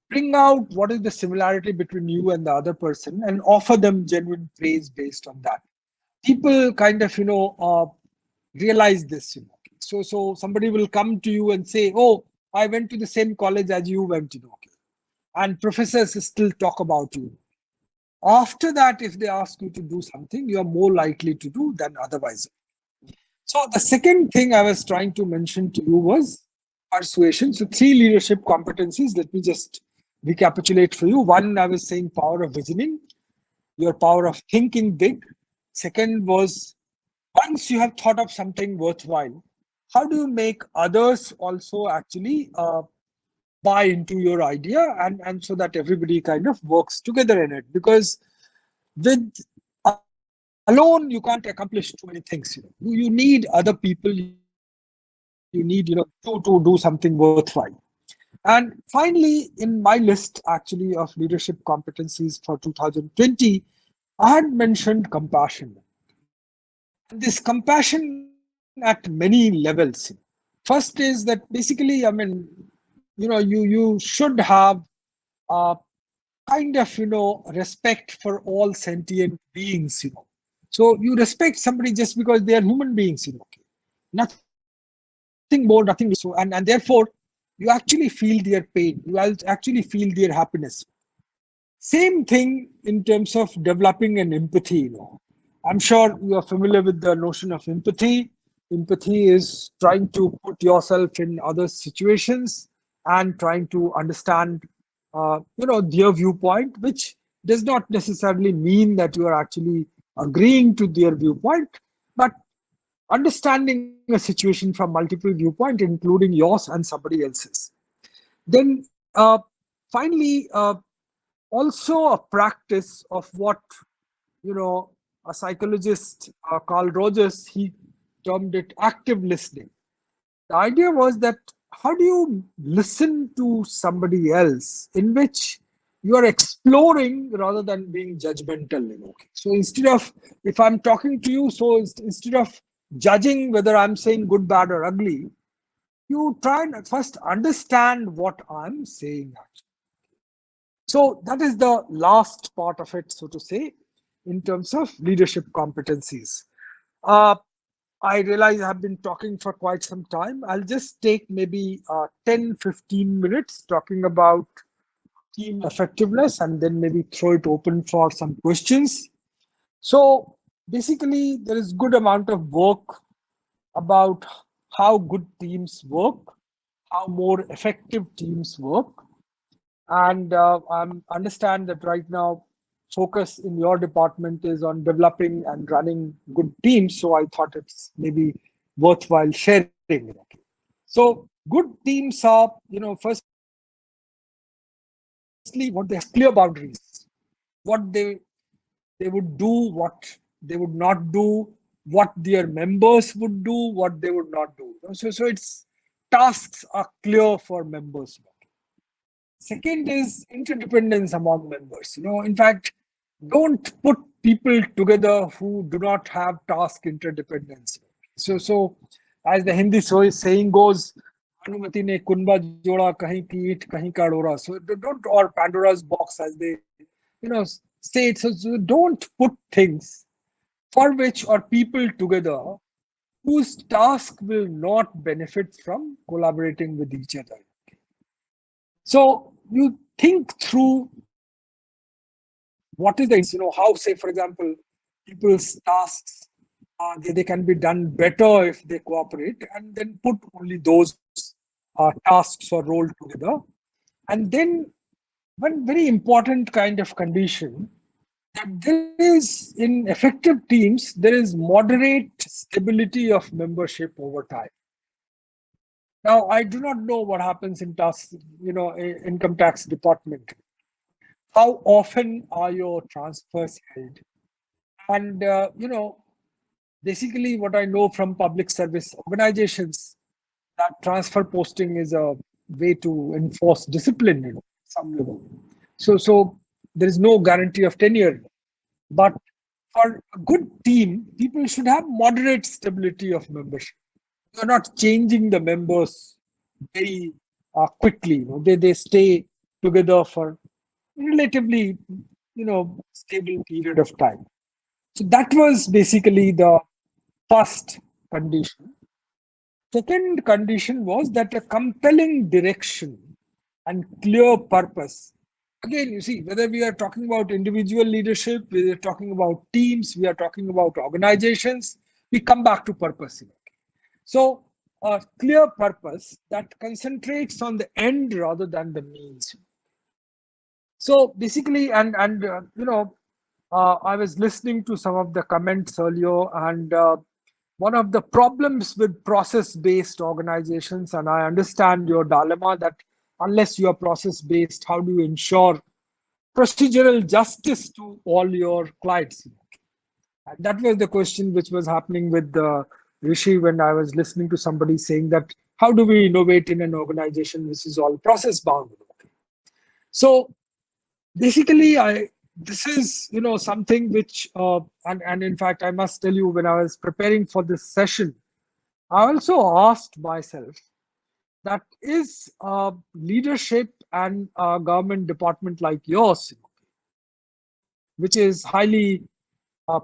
bring out what is the similarity between you and the other person and offer them genuine praise based on that. People kind of realize this. So somebody will come to you and say, oh, I went to the same college as you went, and professors still talk about you. After that, if they ask you to do something, you are more likely to do than otherwise. So the second thing I was trying to mention to you was persuasion. So 3 leadership competencies. Let me just recapitulate for you. One, I was saying power of visioning, your power of thinking big. Second was, once you have thought of something worthwhile, how do you make others also actually buy into your idea, and so that everybody kind of works together in it? Because with alone you can't accomplish too many things. You need other people. You need to do something worthwhile. And finally, in my list actually of leadership competencies for 2020, I had mentioned compassion. And this compassion at many levels. First is that basically, I mean, you should have a kind of respect for all sentient beings. So you respect somebody just because they are human beings. Nothing more, nothing less. So and therefore you actually feel their pain. You actually feel their happiness. Same thing in terms of developing an empathy. I'm sure you are familiar with the notion of empathy. Empathy is trying to put yourself in other situations and trying to understand, their viewpoint, which does not necessarily mean that you are actually agreeing to their viewpoint, but understanding a situation from multiple viewpoints, including yours and somebody else's. Then finally, also a practice of what a psychologist, Carl Rogers, he termed it active listening. The idea was that how do you listen to somebody else in which you are exploring rather than being judgmental. So instead of, if I'm talking to you, so instead of judging whether I'm saying good, bad, or ugly, you try and first understand what I'm saying. So that is the last part of it, so to say, in terms of leadership competencies. I realize I've been talking for quite some time. I'll just take maybe 10-15 minutes talking about team effectiveness and then maybe throw it open for some questions. So basically, there is good amount of work about how good teams work, how more effective teams work. And I understand that right now focus in your department is on developing and running good teams. So I thought it's maybe worthwhile sharing. So good teams are, firstly, what they have clear boundaries, what they would do, what they would not do, what their members would do, what they would not do. So it's tasks are clear for members. Second is interdependence among members. In fact, don't put people together who do not have task interdependence. So as the Hindi saying goes, Anumati ne kunba joda kahin ki eat kahin ka dora. So don't, or Pandora's box as they say it. So don't put things for which or people together whose task will not benefit from collaborating with each other. So you think through what is the, how, say, for example, people's tasks, they can be done better if they cooperate, and then put only those tasks or role together. And then one very important kind of condition that there is, in effective teams, there is moderate stability of membership over time. Now, I do not know what happens in income tax department. How often are your transfers held? And, basically what I know from public service organizations, that transfer posting is a way to enforce discipline, some level. So there is no guarantee of tenure. But for a good team, people should have moderate stability of membership. You're not changing the members very quickly. They stay together for relatively stable period of time. So that was basically the first condition. Second condition was that a compelling direction and clear purpose. Again, you see, whether we are talking about individual leadership, we are talking about teams, we are talking about organizations, we come back to purpose. So a clear purpose that concentrates on the end rather than the means. So basically, I was listening to some of the comments earlier, and one of the problems with process-based organizations, and I understand your dilemma that unless you are process-based, how do you ensure procedural justice to all your clients? And that was the question which was happening with Rishi when I was listening to somebody saying that how do we innovate in an organization which is all process-bound? So basically, this is something which and in fact I must tell you, when I was preparing for this session, I also asked myself that is leadership and a government department like yours, which is highly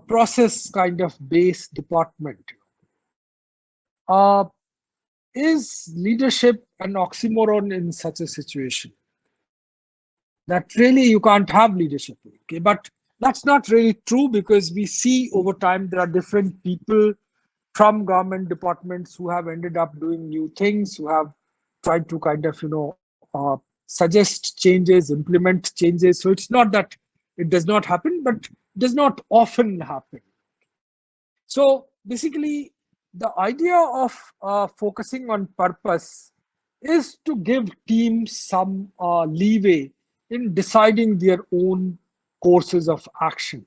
process kind of based department, is leadership an oxymoron in such a situation? That really you can't have leadership. Okay, but that's not really true, because we see over time there are different people from government departments who have ended up doing new things, who have tried to kind of suggest changes, implement changes. So it's not that it does not happen, but it does not often happen. So basically, the idea of focusing on purpose is to give teams some leeway in deciding their own courses of action.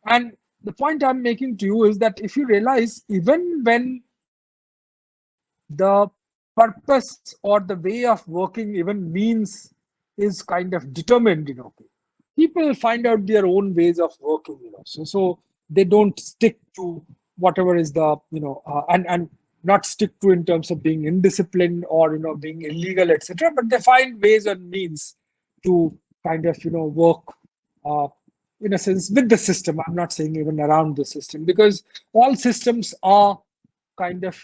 And the point I'm making to you is that if you realize, even when the purpose or the way of working even means is kind of determined, people find out their own ways of working, so they don't stick to whatever is the and not stick to in terms of being indisciplined or being illegal, etc., but they find ways and means to kind of work in a sense with the system. I'm not saying even around the system, because all systems are kind of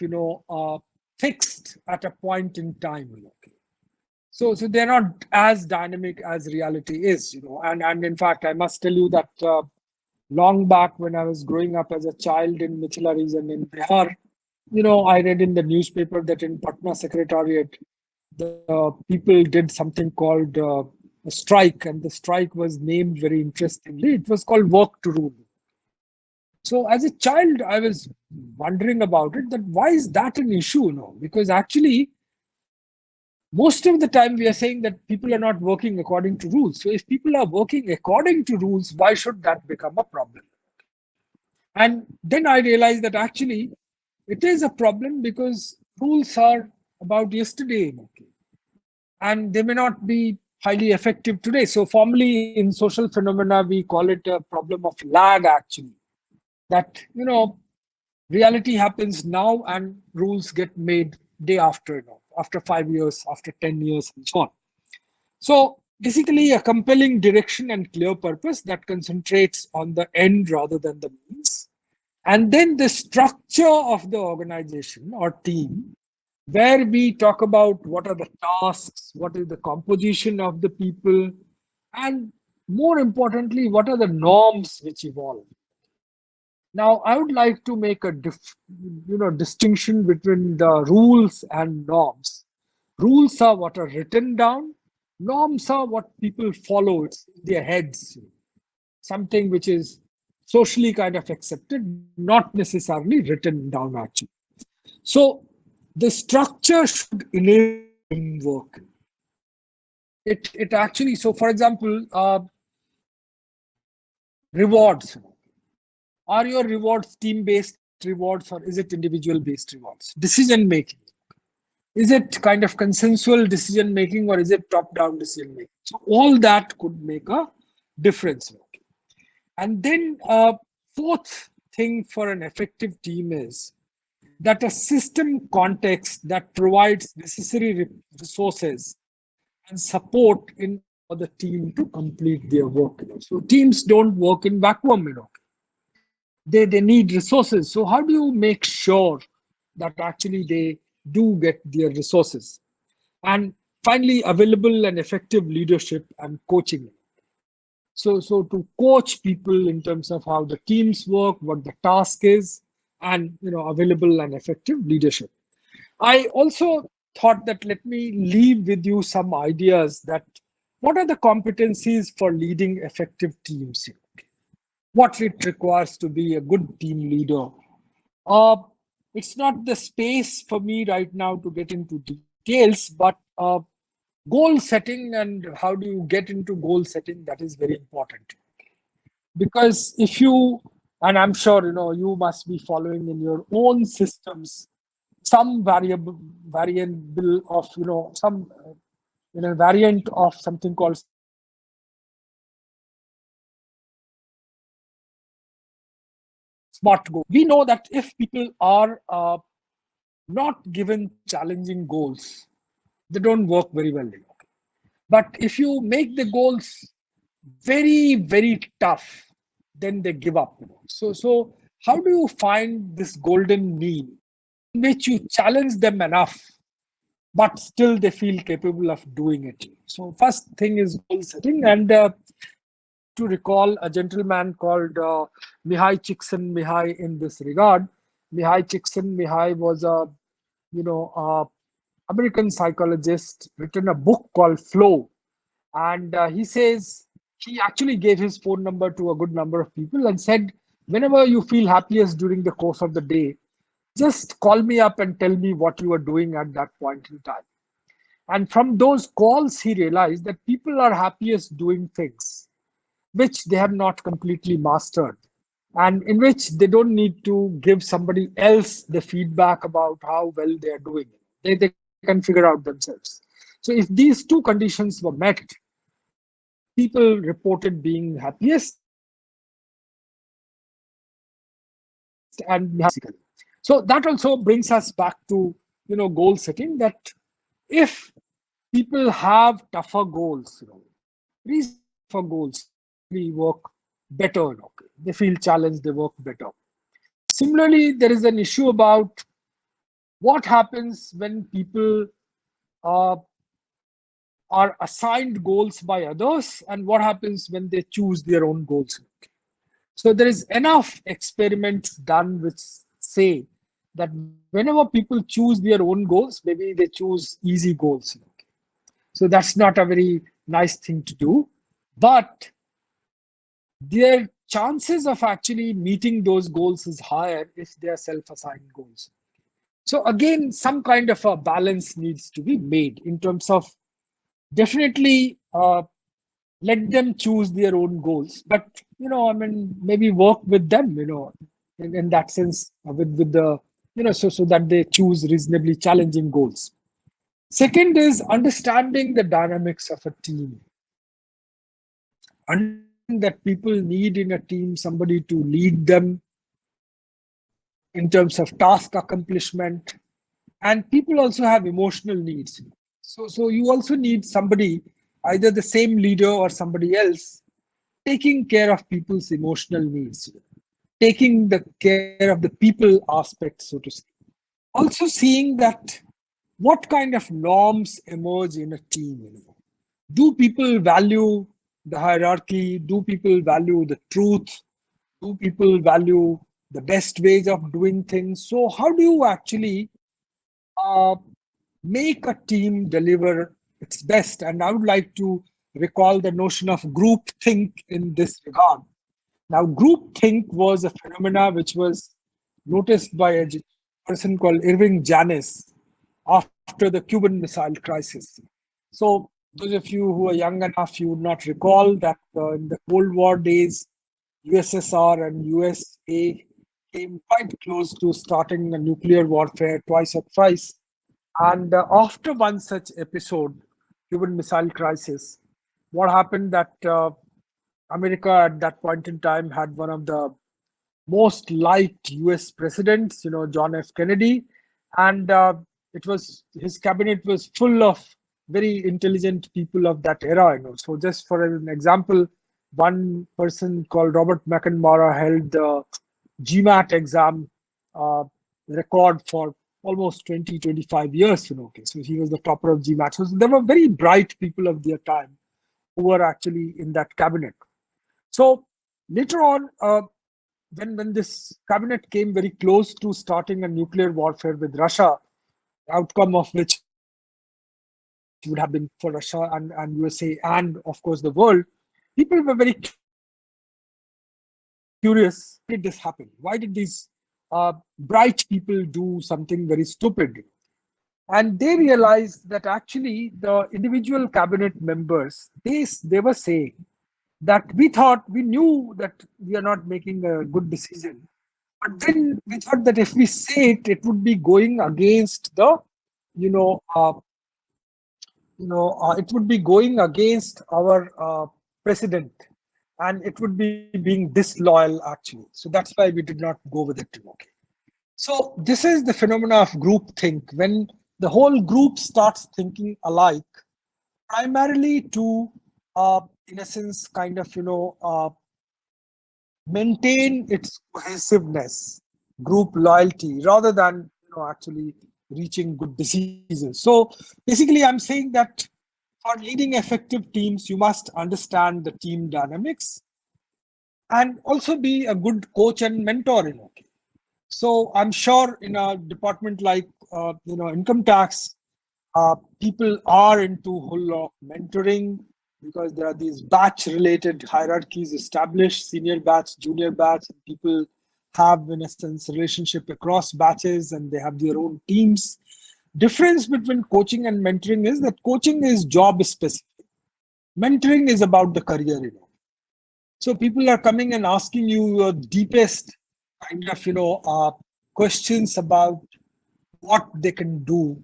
fixed at a point in time. So they're not as dynamic as reality is, and in fact, I must tell you that long back when I was growing up as a child in Mithila region in Bihar, I read in the newspaper that in Patna Secretariat, the people did something called a strike, and the strike was named very interestingly. It was called work to rule. So as a child, I was wondering about it, that why is that an issue? Because actually, most of the time we are saying that people are not working according to rules. So if people are working according to rules, why should that become a problem? And then I realized that actually it is a problem, because rules are about yesterday, and they may not be highly effective today. So formally in social phenomena, we call it a problem of lag, actually. That, reality happens now and rules get made day after, after 5 years, after 10 years, and so on. So basically, a compelling direction and clear purpose that concentrates on the end rather than the means. And then the structure of the organization or team, where we talk about what are the tasks, what is the composition of the people, and more importantly, what are the norms which evolve. Now, I would like to make a distinction between the rules and norms. Rules are what are written down. Norms are what people follow. It's in their heads. something which is socially kind of accepted, not necessarily written down actually. So the structure should enable teamwork. It actually, so for example, rewards. Are your rewards team-based rewards or is it individual-based rewards? Decision making. Is it kind of consensual decision making or is it top-down decision making? So all that could make a difference. And then fourth thing for an effective team is that a system context that provides necessary resources and support in for the team to complete their work. So teams don't work in vacuum. They need resources. So how do you make sure that actually they do get their resources? And finally, available and effective leadership and coaching. So to coach people in terms of how the teams work, what the task is, and available and effective leadership. I also thought that let me leave with you some ideas that what are the competencies for leading effective teams? What it requires to be a good team leader. It's not the space for me right now to get into details, but goal setting and how do you get into goal setting, that is very important. Because if you, and I'm sure you must be following in your own systems some variable of some variant of something called SMART goal. We know that if people are not given challenging goals, they don't work very well. But if you make the goals very, very tough, then they give up. So how do you find this golden mean in which you challenge them enough, but still they feel capable of doing it? So first thing is goal setting, and I would like to recall a gentleman called Mihai Csikszentmihalyi in this regard. Mihai Csikszentmihalyi was a American psychologist, written a book called Flow, and he says he actually gave his phone number to a good number of people and said, whenever you feel happiest during the course of the day, just call me up and tell me what you are doing at that point in time. And from those calls, he realized that people are happiest doing things which they have not completely mastered and in which they don't need to give somebody else the feedback about how well they are doing. They can figure out themselves. So if these two conditions were met, people reported being happiest and basically. So that also brings us back to goal setting, that if people have tougher goals, reasonable goals, they work better. They feel challenged, they work better. Similarly, there is an issue about what happens when people are assigned goals by others and what happens when they choose their own goals. So there is enough experiments done which say that whenever people choose their own goals, maybe they choose easy goals. So that's not a very nice thing to do, but their chances of actually meeting those goals is higher if they are self-assigned goals. So again, some kind of a balance needs to be made in terms of definitely let them choose their own goals, but maybe work with them, in that sense, with the so that they choose reasonably challenging goals. Second is understanding the dynamics of a team. Understanding that people need in a team somebody to lead them in terms of task accomplishment, and people also have emotional needs. So you also need somebody, either the same leader or somebody else, taking care of people's emotional needs, taking the care of the people aspect, so to speak. Also seeing that what kind of norms emerge in a team. Do people value the hierarchy? Do people value the truth? Do people value the best ways of doing things? So how do you actually make a team deliver its best? And I would like to recall the notion of group think in this regard. Now, groupthink was a phenomena which was noticed by a person called Irving Janis after the Cuban Missile Crisis. So, those of you who are young enough, you would not recall that in the Cold War days, USSR and USA came quite close to starting a nuclear warfare twice or thrice. And after one such episode, Cuban Missile Crisis, what happened that America at that point in time had one of the most liked US presidents, John F. Kennedy, and it was his cabinet was full of very intelligent people of that era. So just for an example, one person called Robert McNamara held the GMAT exam record for almost 25 years. Okay, so he was the topper of GMAT. So there were very bright people of their time who were actually in that cabinet. So later on, when this cabinet came very close to starting a nuclear warfare with Russia, the outcome of which would have been for Russia and USA and of course the world, people were very curious. Why did this happen? Why did these bright people do something very stupid? And they realized that actually the individual cabinet members, they were saying that we knew that we are not making a good decision. But then we thought that if we say it, it would be going against the, it would be going against our president, and it would be being disloyal actually. So that's why we did not go with it. Okay. So this is the phenomena of groupthink, when the whole group starts thinking alike, primarily to, in a sense, kind of, maintain its cohesiveness, group loyalty, rather than actually reaching good decisions. So basically, I'm saying that for leading effective teams, you must understand the team dynamics and also be a good coach and mentor. So I'm sure in a department like income tax, people are into whole lot of mentoring, because there are these batch related hierarchies established, senior batch, junior batch, and people have in a sense relationship across batches and they have their own teams. Difference between coaching and mentoring is that coaching is job specific, mentoring is about the career. So people are coming and asking you your deepest kind of questions about what they can do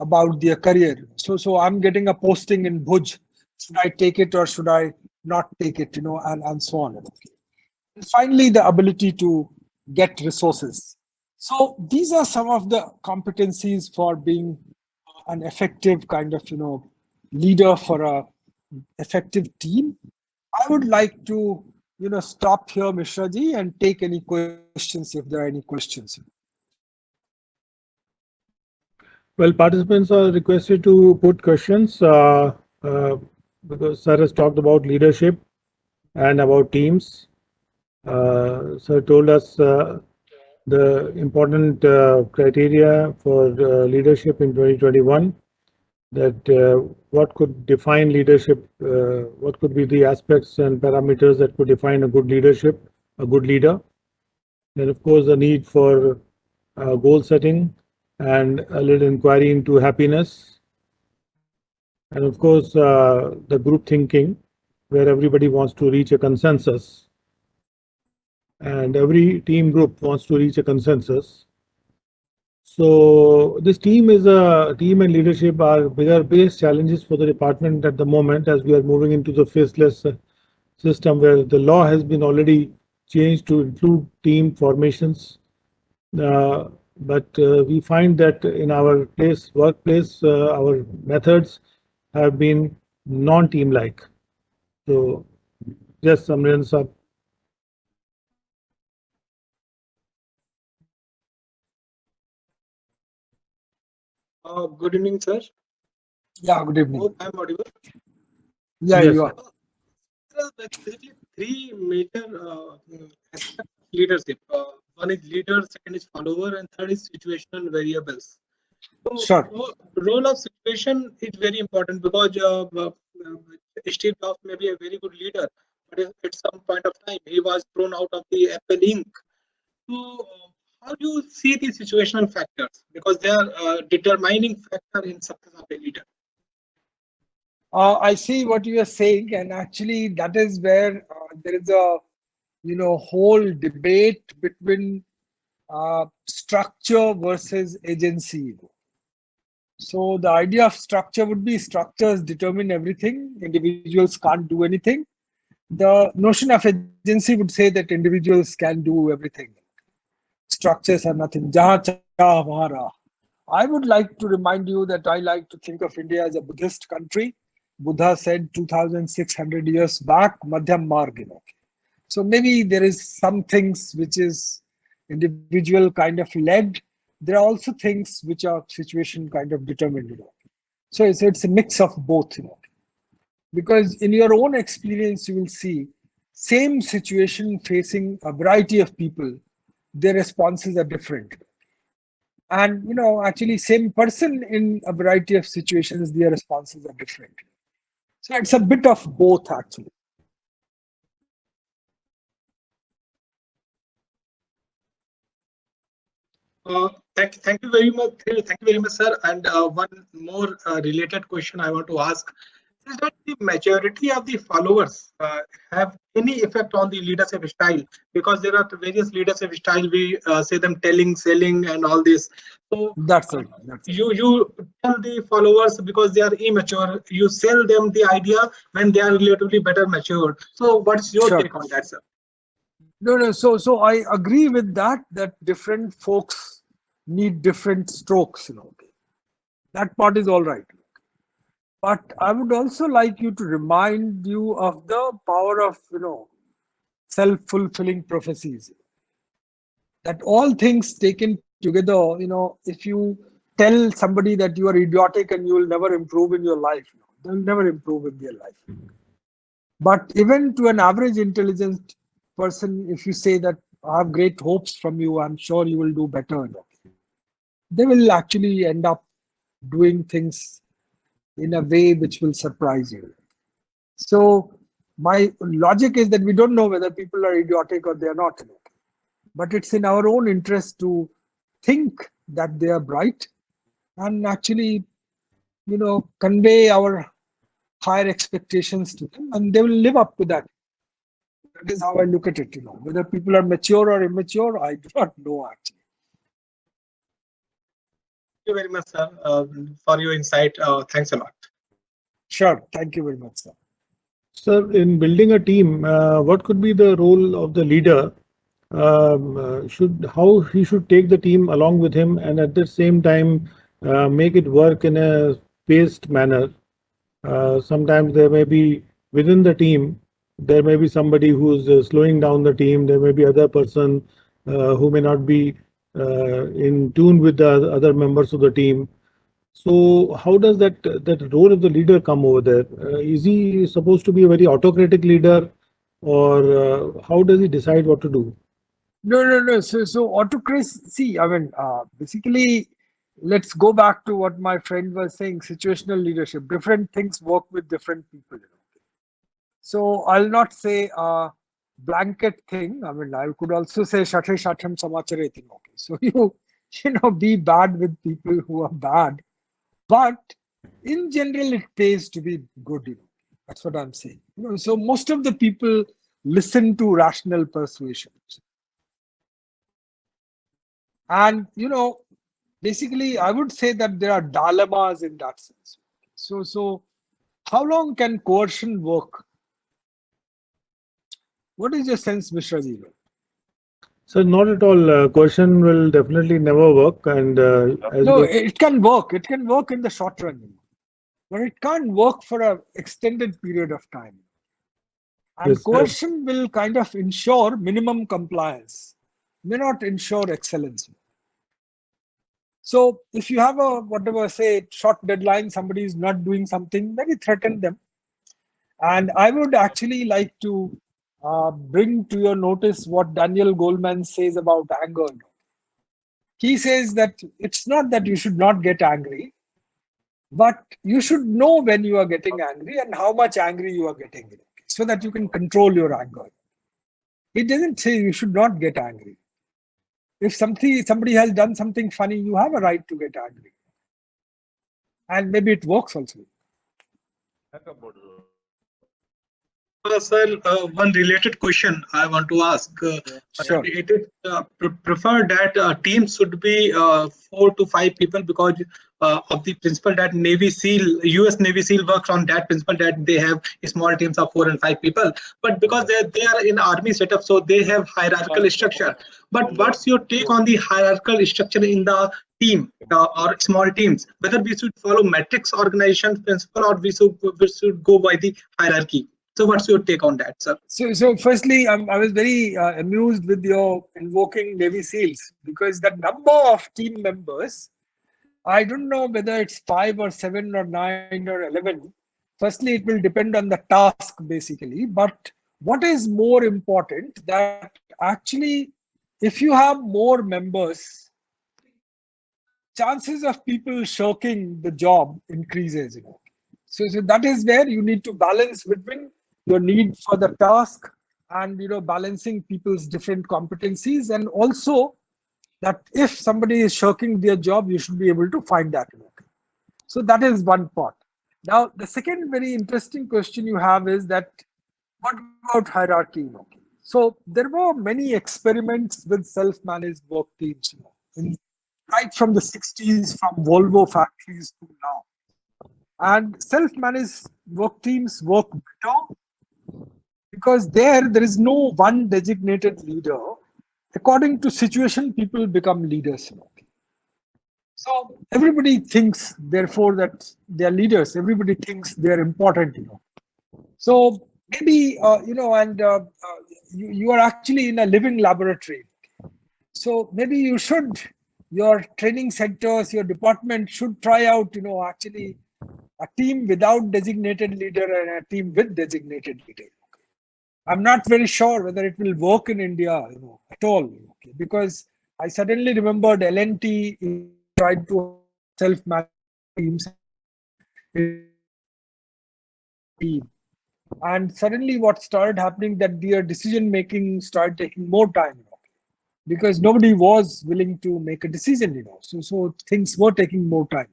about their career. So I'm getting a posting in Bhuj. Should I take it or should I not take it? And so on. And finally, the ability to get resources. So these are some of the competencies for being an effective kind of leader for a effective team. I would like to stop here, Mishra ji, and take any questions if there are any questions. Well, participants are requested to put questions because Sir has talked about leadership and about teams. Sir told us the important criteria for leadership in 2021, that what could define leadership, what could be the aspects and parameters that could define a good leadership, a good leader. Then, of course, the need for goal setting and a little inquiry into happiness. And of course, the group thinking, where everybody wants to reach a consensus. And every team group wants to reach a consensus. So this team and leadership are biggest challenges for the department at the moment, as we are moving into the faceless system where the law has been already changed to include team formations. But we find that in our workplace, our methods have been non-team like. So yes, Samran sir. Good evening, sir. Yeah, good evening. Hope I'm audible. Yeah, Yes. you are. There are basically three major aspects of leadership. One is leader, second is follower, and third is situational variables. So, Sure. role of situation is very important because Steve Jobs may be a very good leader, but at some point of time he was thrown out of the Apple Inc. So, how do you see the situational factors? Because they are determining factor in success of a leader. I see what you are saying, and actually that is where there is a whole debate between structure versus agency. So the idea of structure would be structures determine everything. Individuals can't do anything. The notion of agency would say that individuals can do everything. Structures are nothing. Jahan chaha wahan raha. I would like to remind you that I like to think of India as a Buddhist country. Buddha said 2,600 years back, Madhyam Marg. So maybe there is some things which is individual kind of led. There are also things which are situation kind of determined. So it's a mix of both. Because in your own experience, you will see same situation facing a variety of people, their responses are different. And actually same person in a variety of situations, their responses are different. So it's a bit of both actually. Thank you very much. Thank you very much, sir. And one more related question I want to ask is that the majority of the followers have any effect on the leadership style? Because there are various leadership style. We say them telling, selling, and all this. So That's it. you tell the followers because they are immature. You sell them the idea when they are relatively better matured. So what's your Sure. take on that, sir? No. So I agree with that different folks need different strokes. That part is all right. But I would also like you to remind you of the power of self-fulfilling prophecies. That all things taken together, if you tell somebody that you are idiotic and you will never improve in your life, they'll never improve in their life. But even to an average intelligent person, if you say that I have great hopes from you, I'm sure you will do better, they will actually end up doing things in a way which will surprise you. So my logic is that we don't know whether people are idiotic or they are not. But it's in our own interest to think that they are bright and actually, convey our higher expectations to them, and they will live up to that. That is how I look at it. Whether people are mature or immature, I do not know actually. Thank you very much, sir, for your insight. Thanks a lot. Sure. Thank you very much, sir. Sir, in building a team, what could be the role of the leader? How he should take the team along with him, and at the same time make it work in a paced manner. Sometimes there may be within the team, there may be somebody who's slowing down the team. There may be other person who may not be in tune with the other members of the team. So how does that role of the leader come over there? Is he supposed to be a very autocratic leader, or how does he decide what to do? No. So autocracy, I mean, basically, let's go back to what my friend was saying, situational leadership. Different things work with different people. So I'll not say a blanket thing. I mean, I could also say Shathe Shatham Samachare thing. Okay. So be bad with people who are bad. But in general, it pays to be good. That's what I'm saying. So most of the people listen to rational persuasions. And basically, I would say that there are dilemmas in that sense. So how long can coercion work? What is your sense, Mr. Zero? So not at all. Coercion will definitely never work, and No, it can work. It can work in the short run, but it can't work for an extended period of time. And yes, coercion will kind of ensure minimum compliance, may not ensure excellence. So if you have a whatever say short deadline, somebody is not doing something, maybe threaten them. And I would actually like to bring to your notice what Daniel Goleman says about anger. He says that it's not that you should not get angry, but you should know when you are getting angry and how much angry you are getting. so that you can control your anger. It doesn't say you should not get angry. If somebody has done something funny, you have a right to get angry. And maybe it works also. Sir, one related question I want to ask. Sure. It is preferred that teams should be 4 to 5 people because of the principle that Navy SEAL, US Navy SEAL works on that principle that they have small teams of 4 and 5 people. But because they are in army setup, so they have hierarchical structure. But what's your take on the hierarchical structure in the team or small teams? Whether we should follow matrix organization principle or we should go by the hierarchy? So what's your take on that, sir? So firstly, I was very amused with your invoking Navy SEALs, because the number of team members, I don't know whether it's 5 or 7 or 9 or 11. Firstly, it will depend on the task basically. But what is more important, that actually, if you have more members, chances of people shirking the job increases. So that is where you need to balance between your need for the task and balancing people's different competencies, and also that if somebody is shirking their job, you should be able to find that. So that is one part. Now the second very interesting question you have is that what about hierarchy? So there were many experiments with self-managed work teams, right from the 60s, from Volvo factories to now. And self-managed work teams work better because there is no one designated leader. According to situation, people become leaders. So everybody thinks, therefore, that they are leaders. Everybody thinks they are important. So maybe you are actually in a living laboratory. So maybe you should, your training centers, your department should try out, actually a team without designated leader and a team with designated leader. I'm not very sure whether it will work in India, at all, because I suddenly remembered L&T tried to self-manage teams, and suddenly what started happening, that their decision making started taking more time, because nobody was willing to make a decision, so things were taking more time.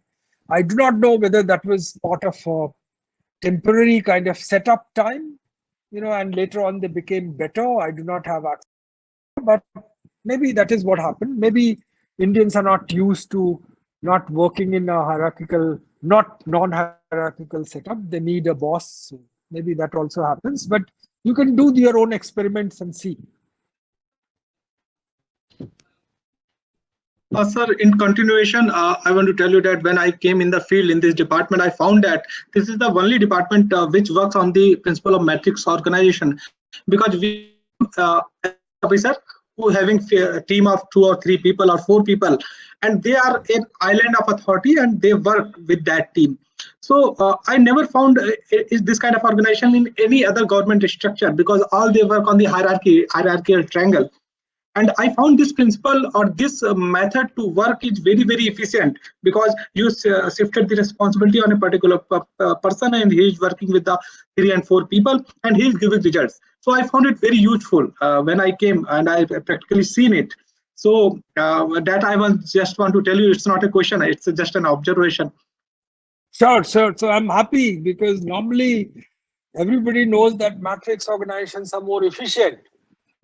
I do not know whether that was part of a temporary kind of setup time, and later on they became better. I do not have access, but maybe that is what happened. Maybe Indians are not used to not working in a hierarchical, not non-hierarchical setup. They need a boss. So maybe that also happens, but you can do your own experiments and see. Sir, in continuation, I want to tell you that when I came in the field in this department, I found that this is the only department which works on the principle of matrix organization, because we officer who having a team of 2 or 3 people or 4 people, and they are an island of authority and they work with that team. So I never found this kind of organization in any other government structure, because all they work on the hierarchical triangle. And I found this principle or this method to work is very, very efficient, because you shifted the responsibility on a particular person, and he is working with the 3 and 4 people, and he is giving results. So I found it very useful when I came, and I practically seen it. So that I just want to tell you, it's not a question, it's just an observation. Sure. So I'm happy, because normally everybody knows that matrix organizations are more efficient.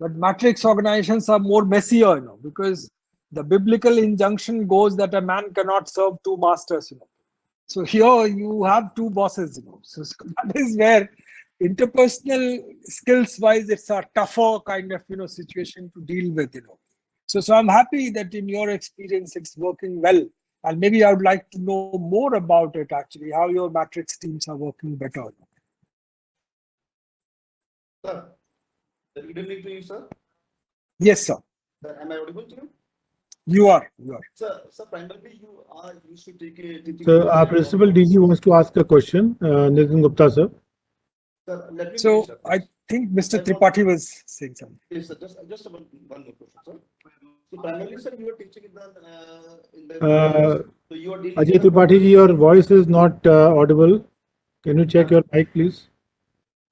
But matrix organizations are more messier, because the biblical injunction goes that a man cannot serve 2 masters. So here you have 2 bosses. So that is where interpersonal skills-wise, it's a tougher kind of situation to deal with. So I'm happy that in your experience it's working well, and maybe I would like to know more about it actually, how your matrix teams are working better. Sir. Good evening to you, sir. Yes, sir. Sir, am I audible to you? You are. Sir, primarily you are used to take a... So our principal DG wants to ask a question. Nitin Gupta, sir. Sir, let me So finish, sir. I think Mr. Tripathi was saying something. Yes, sir. Just one more question, sir. So primarily, sir, you are teaching in the so you are dealing Ajay Tripathi ji, your voice is not audible. Can you check your mic, please?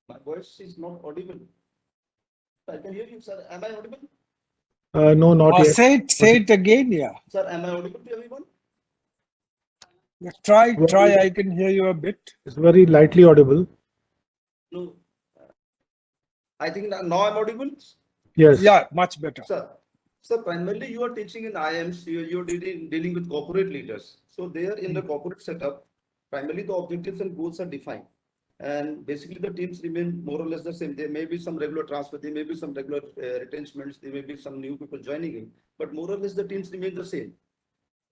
My voice is not audible. I can hear you, sir. Am I audible? No, not yet. Say it again, yeah. Sir, am I audible to everyone? Yeah, try. I can hear you a bit. It's very lightly audible. No. I think now I'm audible. Yes. Yeah, much better. Sir, primarily you are teaching in IIMs, you're dealing with corporate leaders. So there in the corporate setup, primarily the objectives and goals are defined. And basically the teams remain more or less the same. There may be some regular transfer, there may be some regular retrenchments, there may be some new people joining in, but more or less the teams remain the same.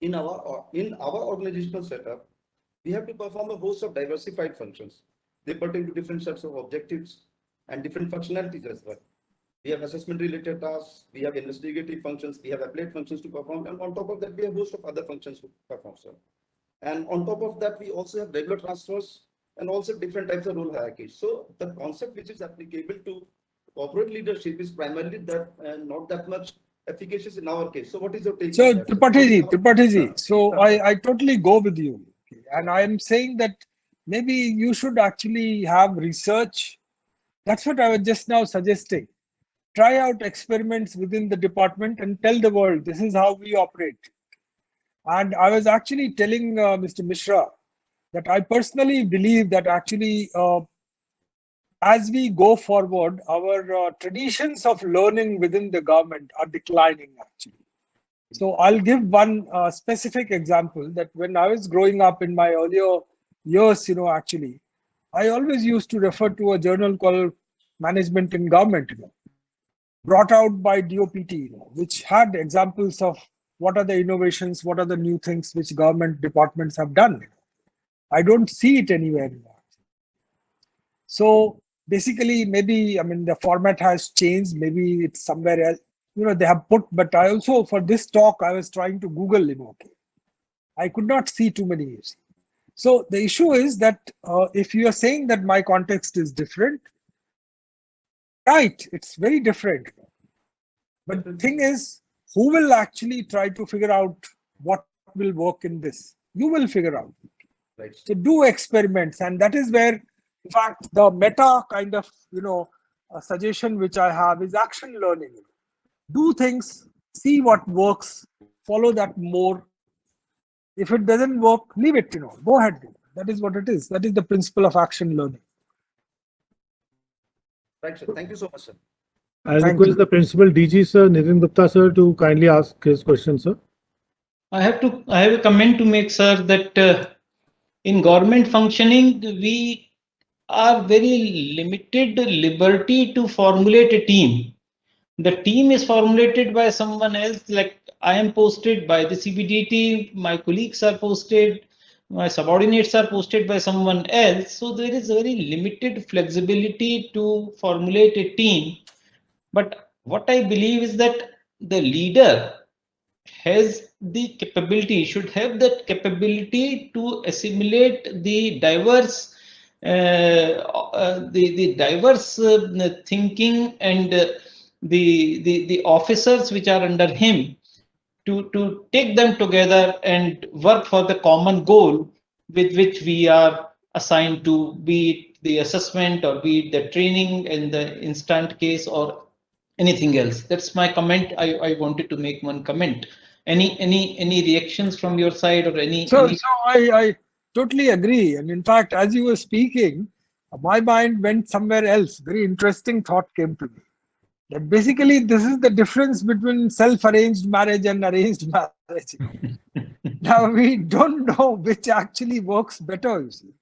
In our organizational setup, we have to perform a host of diversified functions. They pertain to different sets of objectives and different functionalities as well. We have assessment related tasks, we have investigative functions, we have applied functions to perform, and on top of that, we have a host of other functions to perform. Sir. And on top of that, we also have regular transfers and also different types of role hierarchies. So the concept which is applicable to corporate leadership is primarily that not that much efficacious in our case. So what is your take So on that? Tripathi, so I totally go with you. And I am saying that maybe you should actually have research. That's what I was just now suggesting. Try out experiments within the department and tell the world this is how we operate. And I was actually telling Mr. Mishra that I personally believe that actually as we go forward, our traditions of learning within the government are declining actually. So I'll give one specific example that when I was growing up in my earlier years, actually, I always used to refer to a journal called Management in Government, brought out by DOPT, which had examples of what are the innovations, what are the new things which government departments have done. I don't see it anywhere. So basically, maybe, the format has changed. Maybe it's somewhere else. They have put, but I also, for this talk, I was trying to Google, I could not see too many. So the issue is that if you are saying that my context is different, right, it's very different. But the thing is, who will actually try to figure out what will work in this? You will figure out. Right. So do experiments. And that is where, in fact, the meta kind of, suggestion which I have is action learning. Do things, see what works, follow that more. If it doesn't work, leave it, go ahead. That is what it is. That is the principle of action learning. Right, sir. Thank you so much, sir. I Thank request you. the principal DG, sir, Nitin Gupta, sir, to kindly ask his question, sir. I have a comment to make, sir, that in government functioning, we are very limited liberty to formulate a team. The team is formulated by someone else, like I am posted by the CBDT, my colleagues are posted, my subordinates are posted by someone else. So there is very limited flexibility to formulate a team. But what I believe is that the leader has the capability, should have that capability to assimilate the diverse the diverse thinking and the officers which are under him, to take them together and work for the common goal with which we are assigned to, be it the assessment or be it the training in the instant case or anything else. That's my comment. I wanted to make one comment. Any reactions from your side or any? So I totally agree. And in fact, as you were speaking, my mind went somewhere else. Very interesting thought came to me. That basically, this is the difference between self-arranged marriage and arranged marriage. Now, we don't know which actually works better, you see.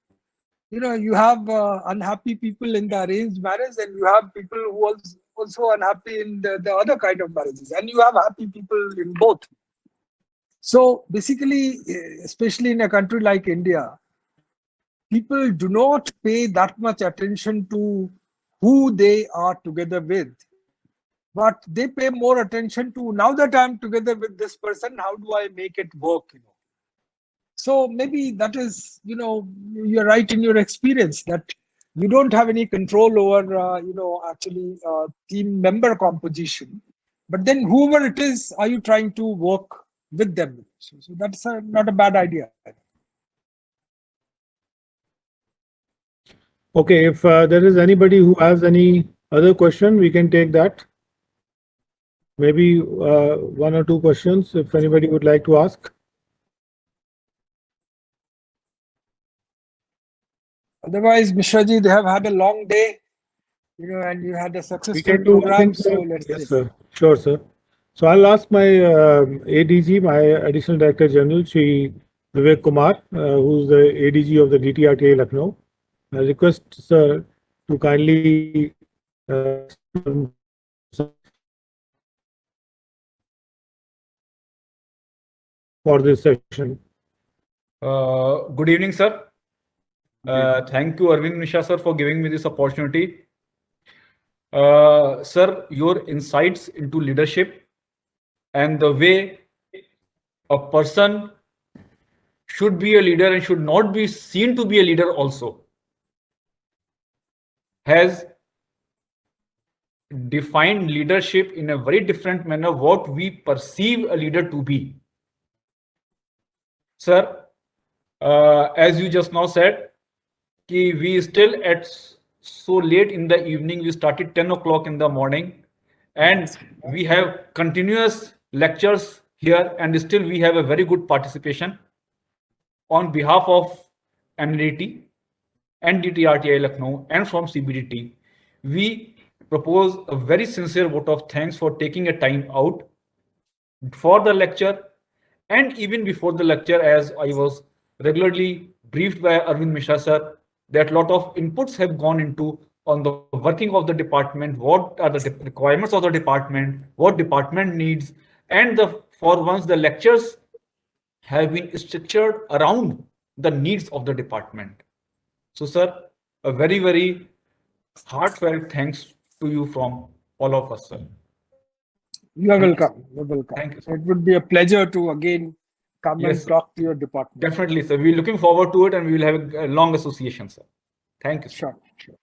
You have unhappy people in the arranged marriage, and you have people who are also unhappy in the other kind of marriages, and you have happy people in both. So basically, especially in a country like India, people do not pay that much attention to who they are together with, but they pay more attention to, now that I'm together with this person, how do I make it work? So maybe that is, you're right in your experience that you don't have any control over, actually team member composition. But then whoever it is, are you trying to work with them? So that's not a bad idea. Okay, if there is anybody who has any other question, we can take that. Maybe one or two questions, if anybody would like to ask. Otherwise, Mishraji, they have had a long day, and you had a We successful can do one program. thing, So sir. let's Yes, see. sir. Sure, sir. So I'll ask my ADG, my Additional Director General, Shri Vivek Kumar, who's the ADG of the DTRTA Lucknow. I request, sir, to kindly for this session. Good evening, sir. Thank you, Arvind Misha, sir, for giving me this opportunity. Sir, your insights into leadership and the way a person should be a leader and should not be seen to be a leader also has defined leadership in a very different manner what we perceive a leader to be. Sir, as you just now said, we still at so late in the evening, we started 10 o'clock in the morning, and we have continuous lectures here, and still we have a very good participation. On behalf of NDT and DTRTI Lucknow and from CBDT, we propose a very sincere vote of thanks for taking a time out for the lecture, and even before the lecture, as I was regularly briefed by Arvind Mishra sir, that lot of inputs have gone into on the working of the department, what are the requirements of the department, what department needs, and for once the lectures have been structured around the needs of the department. So, sir, a very, very heartfelt thanks to you from all of us, sir. You are Thank you, welcome. You're welcome. Thank you, It would be a pleasure to again come Yes, and sir. talk to your department. Definitely, sir. We're looking forward to it, and we will have a long association, sir. Thank you, sir. Sure.